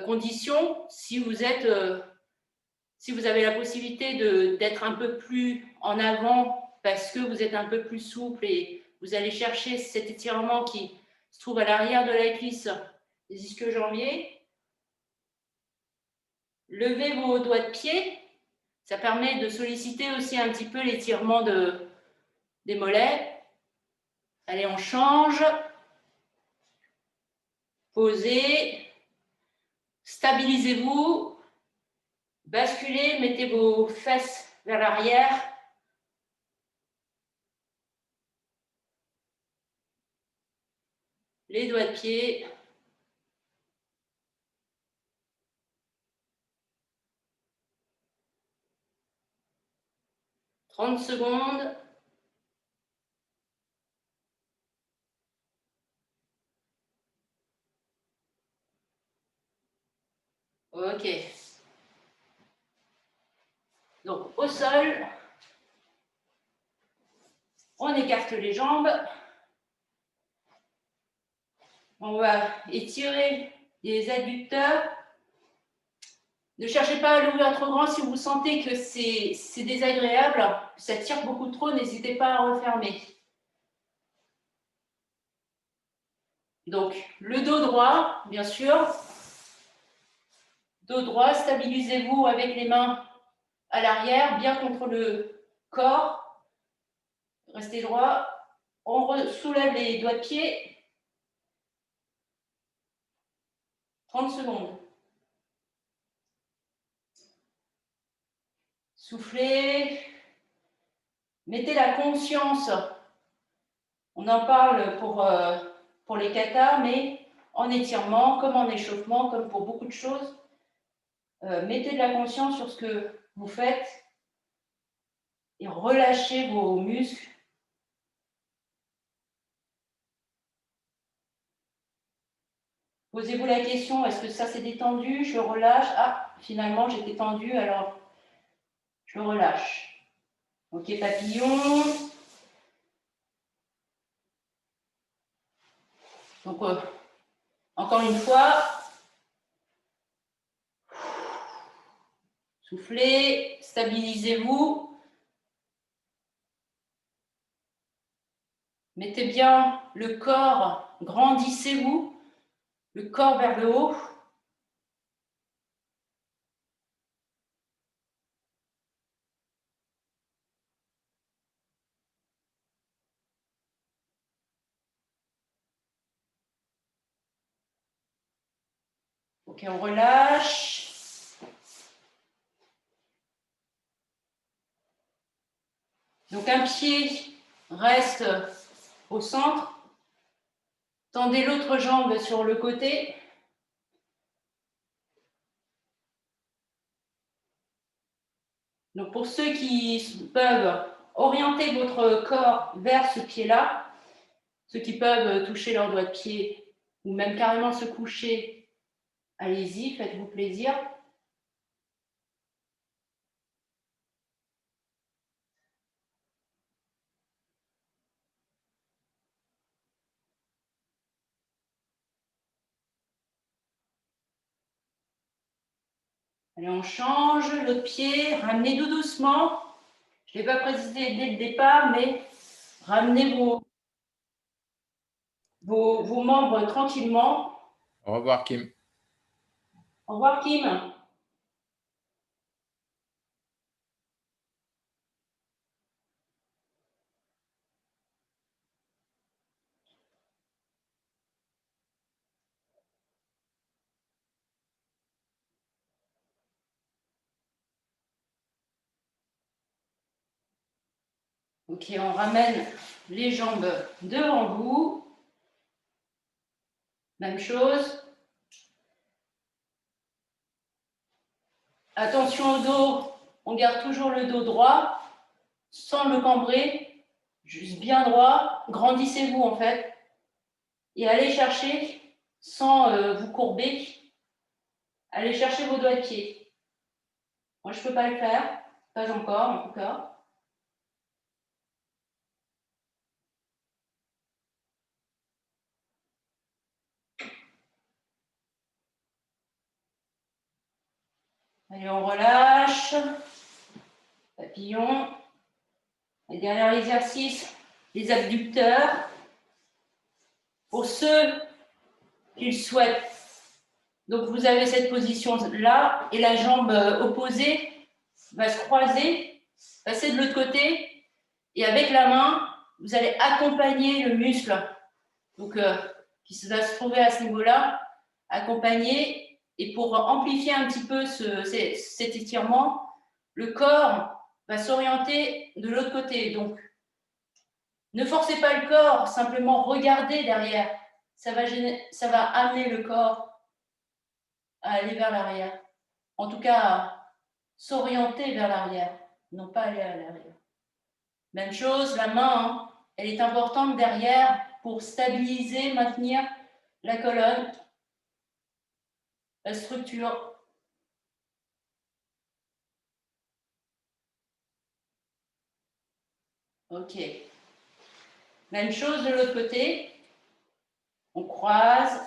condition. Si vous avez la possibilité d'être un peu plus en avant parce que vous êtes un peu plus souple et vous allez chercher cet étirement qui se trouve à l'arrière de la cuisse des ischio-jambiers. Levez vos doigts de pied. Ça permet de solliciter aussi un petit peu l'étirement des mollets. Allez, on change. Posez. Stabilisez-vous. Basculez, mettez vos fesses vers l'arrière. Les doigts de pied. « 30 secondes. Ok. Donc, au sol, on écarte les jambes. On va étirer les adducteurs. Ne cherchez pas à l'ouvrir trop grand si vous sentez que c'est désagréable, ça tire beaucoup trop, n'hésitez pas à refermer. Donc, le dos droit, bien sûr. Dos droit, stabilisez-vous avec les mains à l'arrière, bien contre le corps. Restez droit. On soulève les doigts de pied. 30 secondes. Soufflez. Mettez la conscience. On en parle pour les katas, mais en étirement, comme en échauffement, comme pour beaucoup de choses. Mettez de la conscience sur ce que vous faites et relâchez vos muscles. Posez-vous la question, est-ce que ça c'est détendu? Je relâche. Ah, finalement j'étais tendu, alors je relâche. Ok, papillon. Donc, encore une fois, soufflez, stabilisez-vous. Mettez bien le corps, grandissez-vous, le corps vers le haut. Ok, on relâche. Donc un pied reste au centre. Tendez l'autre jambe sur le côté. Donc pour ceux qui peuvent orienter votre corps vers ce pied-là, ceux qui peuvent toucher leurs doigts de pied ou même carrément se coucher, allez-y, faites-vous plaisir. Allez, on change l'autre pied, ramenez tout doucement. Je ne l'ai pas précisé dès le départ, mais ramenez vos membres tranquillement. Au revoir, Kim. Au revoir, Kim. Ok, on ramène les jambes devant vous. Même chose. Attention au dos, on garde toujours le dos droit, sans le cambrer, juste bien droit. Grandissez-vous en fait. Et allez chercher, sans vous courber, allez chercher vos doigts de pied. Moi, je ne peux pas le faire, pas encore en tout cas. Allez, on relâche. Papillon. Et dernier exercice, les abducteurs. Pour ceux qui le souhaitent, donc vous avez cette position-là et la jambe opposée va se croiser, passer de l'autre côté et avec la main, vous allez accompagner le muscle donc, qui va se trouver à ce niveau-là, accompagner, et pour amplifier un petit peu cet étirement, le corps va s'orienter de l'autre côté. Donc, ne forcez pas le corps, simplement regardez derrière. Ça va amener le corps à aller vers l'arrière. En tout cas, à s'orienter vers l'arrière, non pas aller à l'arrière. Même chose, la main, hein, elle est importante derrière pour stabiliser, maintenir la colonne, la structure. Ok. Même chose de l'autre côté. On croise.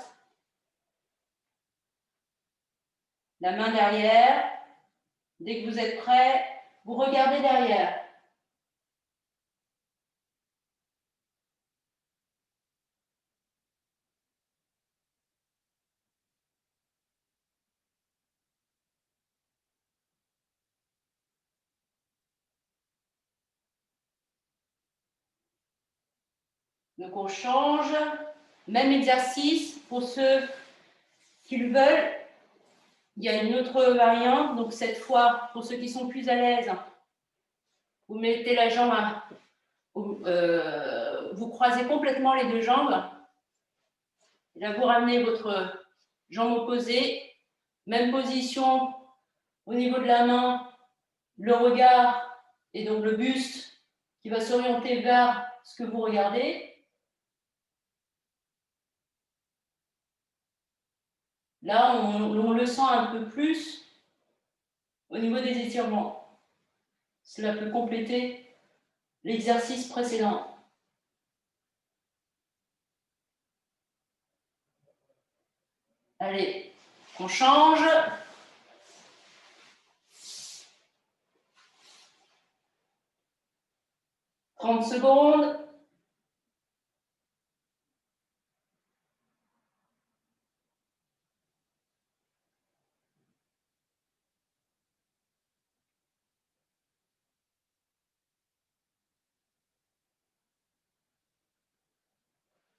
La main derrière. Dès que vous êtes prêt, vous regardez derrière. Donc on change. Même exercice pour ceux qui le veulent. Il y a une autre variante. Donc cette fois, pour ceux qui sont plus à l'aise, vous mettez la jambe, vous croisez complètement les deux jambes. Et là, vous ramenez votre jambe opposée. Même position au niveau de la main, le regard et donc le buste qui va s'orienter vers ce que vous regardez. Là, on le sent un peu plus au niveau des étirements. Cela peut compléter l'exercice précédent. Allez, on change. « 30 secondes.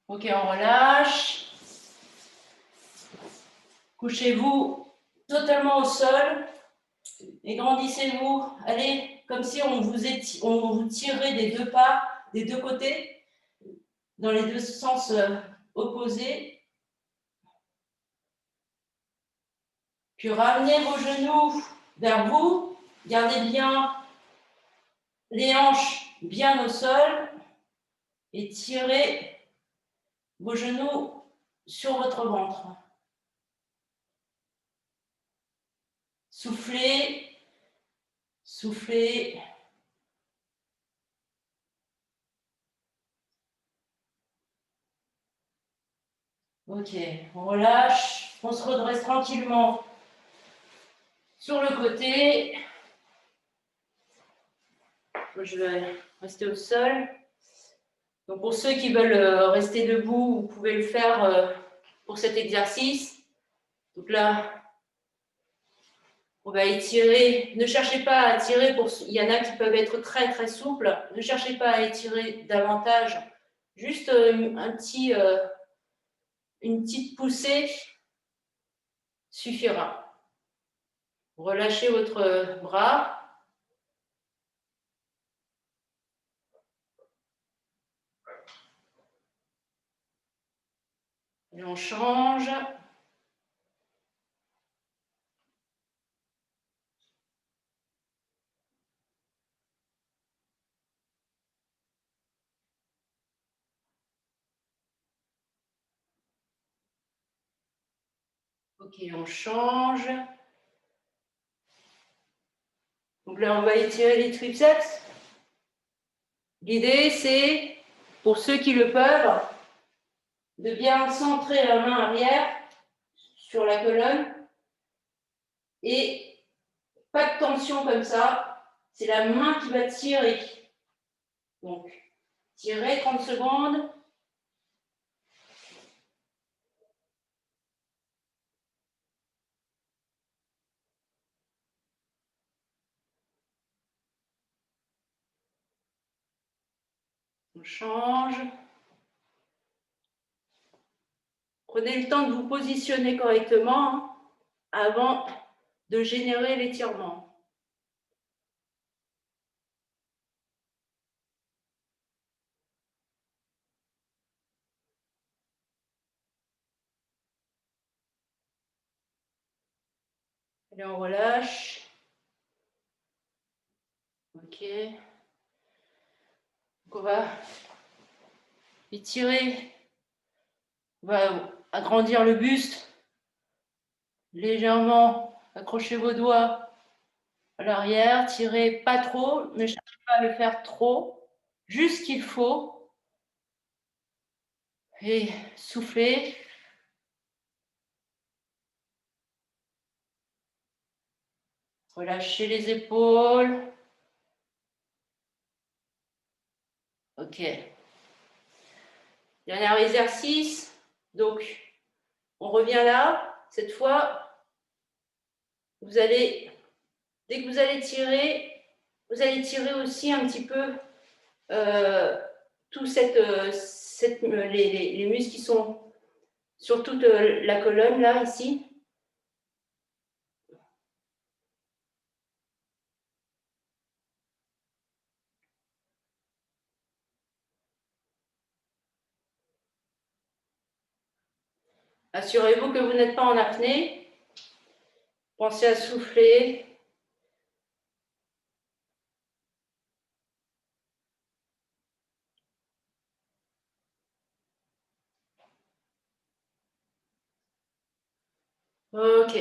Ok, on relâche. Couchez-vous totalement au sol et grandissez-vous. Allez, comme si on vous tirait des deux pas, des deux côtés, dans les deux sens opposés. Puis ramenez vos genoux vers vous. Gardez bien les hanches bien au sol et tirez vos genoux sur votre ventre. Soufflez, soufflez. Ok, on relâche, on se redresse tranquillement sur le côté. Je vais rester au sol. Donc pour ceux qui veulent rester debout, vous pouvez le faire pour cet exercice. Donc là, on va étirer. Ne cherchez pas à étirer. Il y en a qui peuvent être très très souples. Ne cherchez pas à étirer davantage. Juste une petite poussée suffira. Relâchez votre bras. Et on change. Ok, on change. Donc là, on va étirer les triceps. L'idée, c'est, pour ceux qui le peuvent, de bien centrer la main arrière sur la colonne et pas de tension comme ça. C'est la main qui va tirer. Donc, tirez 30 secondes. On change. Prenez le temps de vous positionner correctement avant de générer l'étirement. Allez, on relâche. Ok. Donc on va étirer. On va agrandir le buste. Légèrement, accrochez vos doigts à l'arrière. Tirez pas trop. Ne cherchez pas à le faire trop. Juste ce qu'il faut. Et soufflez. Relâchez les épaules. Ok. Dernier exercice. Donc, on revient là. Cette fois, vous allez, dès que vous allez tirer aussi un petit peu tout les muscles qui sont sur toute la colonne là, ici. Assurez-vous que vous n'êtes pas en apnée. Pensez à souffler. Ok.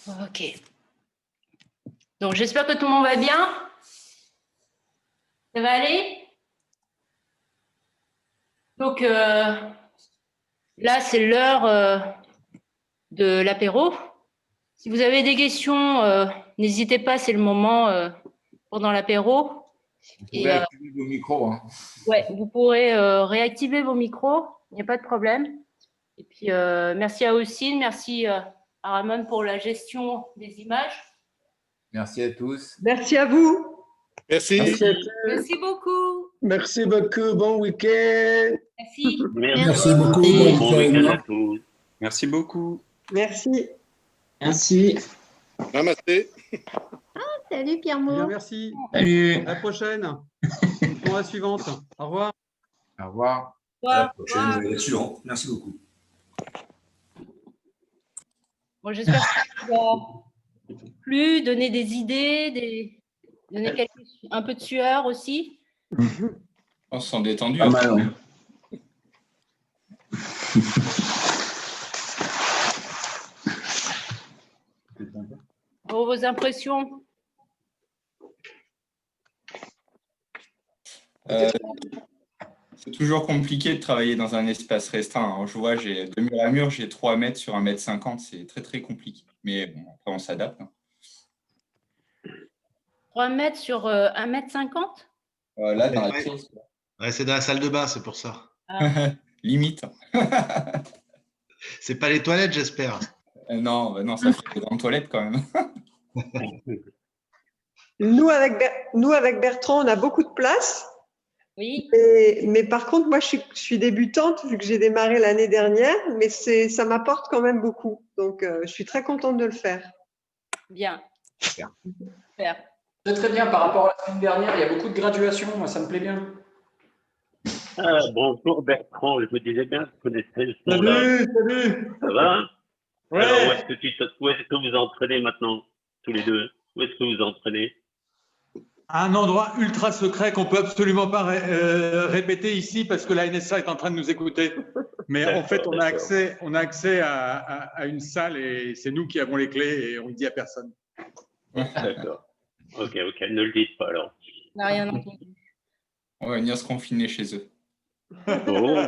Ok. Donc, j'espère que tout le monde va bien. Ça va aller? Donc, là, c'est l'heure de l'apéro. Si vous avez des questions, n'hésitez pas, c'est le moment pendant l'apéro. Vous pouvez activer vos micros. Hein. Ouais, vous pourrez réactiver vos micros, il n'y a pas de problème. Et puis, merci à Ossine, merci à Ramon pour la gestion des images. Merci à tous. Merci à vous. Merci. Merci beaucoup. Merci beaucoup. Bon week-end. Merci. Merci beaucoup. Bon week-end à tous. Merci beaucoup. Merci. Merci. Namasté. Salut Pierre-Maud. Bien, merci. Salut. À la prochaine. Pour la suivante. Au revoir. Au revoir. À la prochaine, la suivante. Merci beaucoup. Bon, j'espère que ça vous a plu, donner des idées, donner un peu de sueur aussi. On se sent détendu. Pas mal, ouais. Vos impressions? C'est toujours compliqué de travailler dans un espace restreint. Alors, je vois, j'ai de mur à mur, j'ai 3 mètres sur 1,50 m. C'est très, très compliqué. Mais bon, après, on s'adapte. 3 mètres sur 1,50 m? Là, dans la pièce. Ouais, c'est dans la salle de bain, c'est pour ça. Limite. C'est pas les toilettes, j'espère. Non, ça fait des grandes toilettes quand même. Nous, avec Bertrand, on a beaucoup de place. Oui. Mais par contre, moi, je suis débutante vu que j'ai démarré l'année dernière, mais ça m'apporte quand même beaucoup. Donc, je suis très contente de le faire. Bien. Super. Très bien, par rapport à la semaine dernière, il y a beaucoup de graduations, moi ça me plaît bien. Bonjour Bertrand, je me disais bien que vous connaissez ce nom-là. Salut. Ça va? Ouais. Alors, où est-ce que vous entraînez maintenant, tous les deux? Où est-ce que vous entraînez? Un endroit ultra secret qu'on peut absolument pas répéter ici parce que la NSA est en train de nous écouter. Mais en fait, on a accès à une salle et c'est nous qui avons les clés et on ne dit à personne. D'accord. Ok, ne le dites pas alors. On n'a rien entendu. On va venir se confiner chez eux. Oh.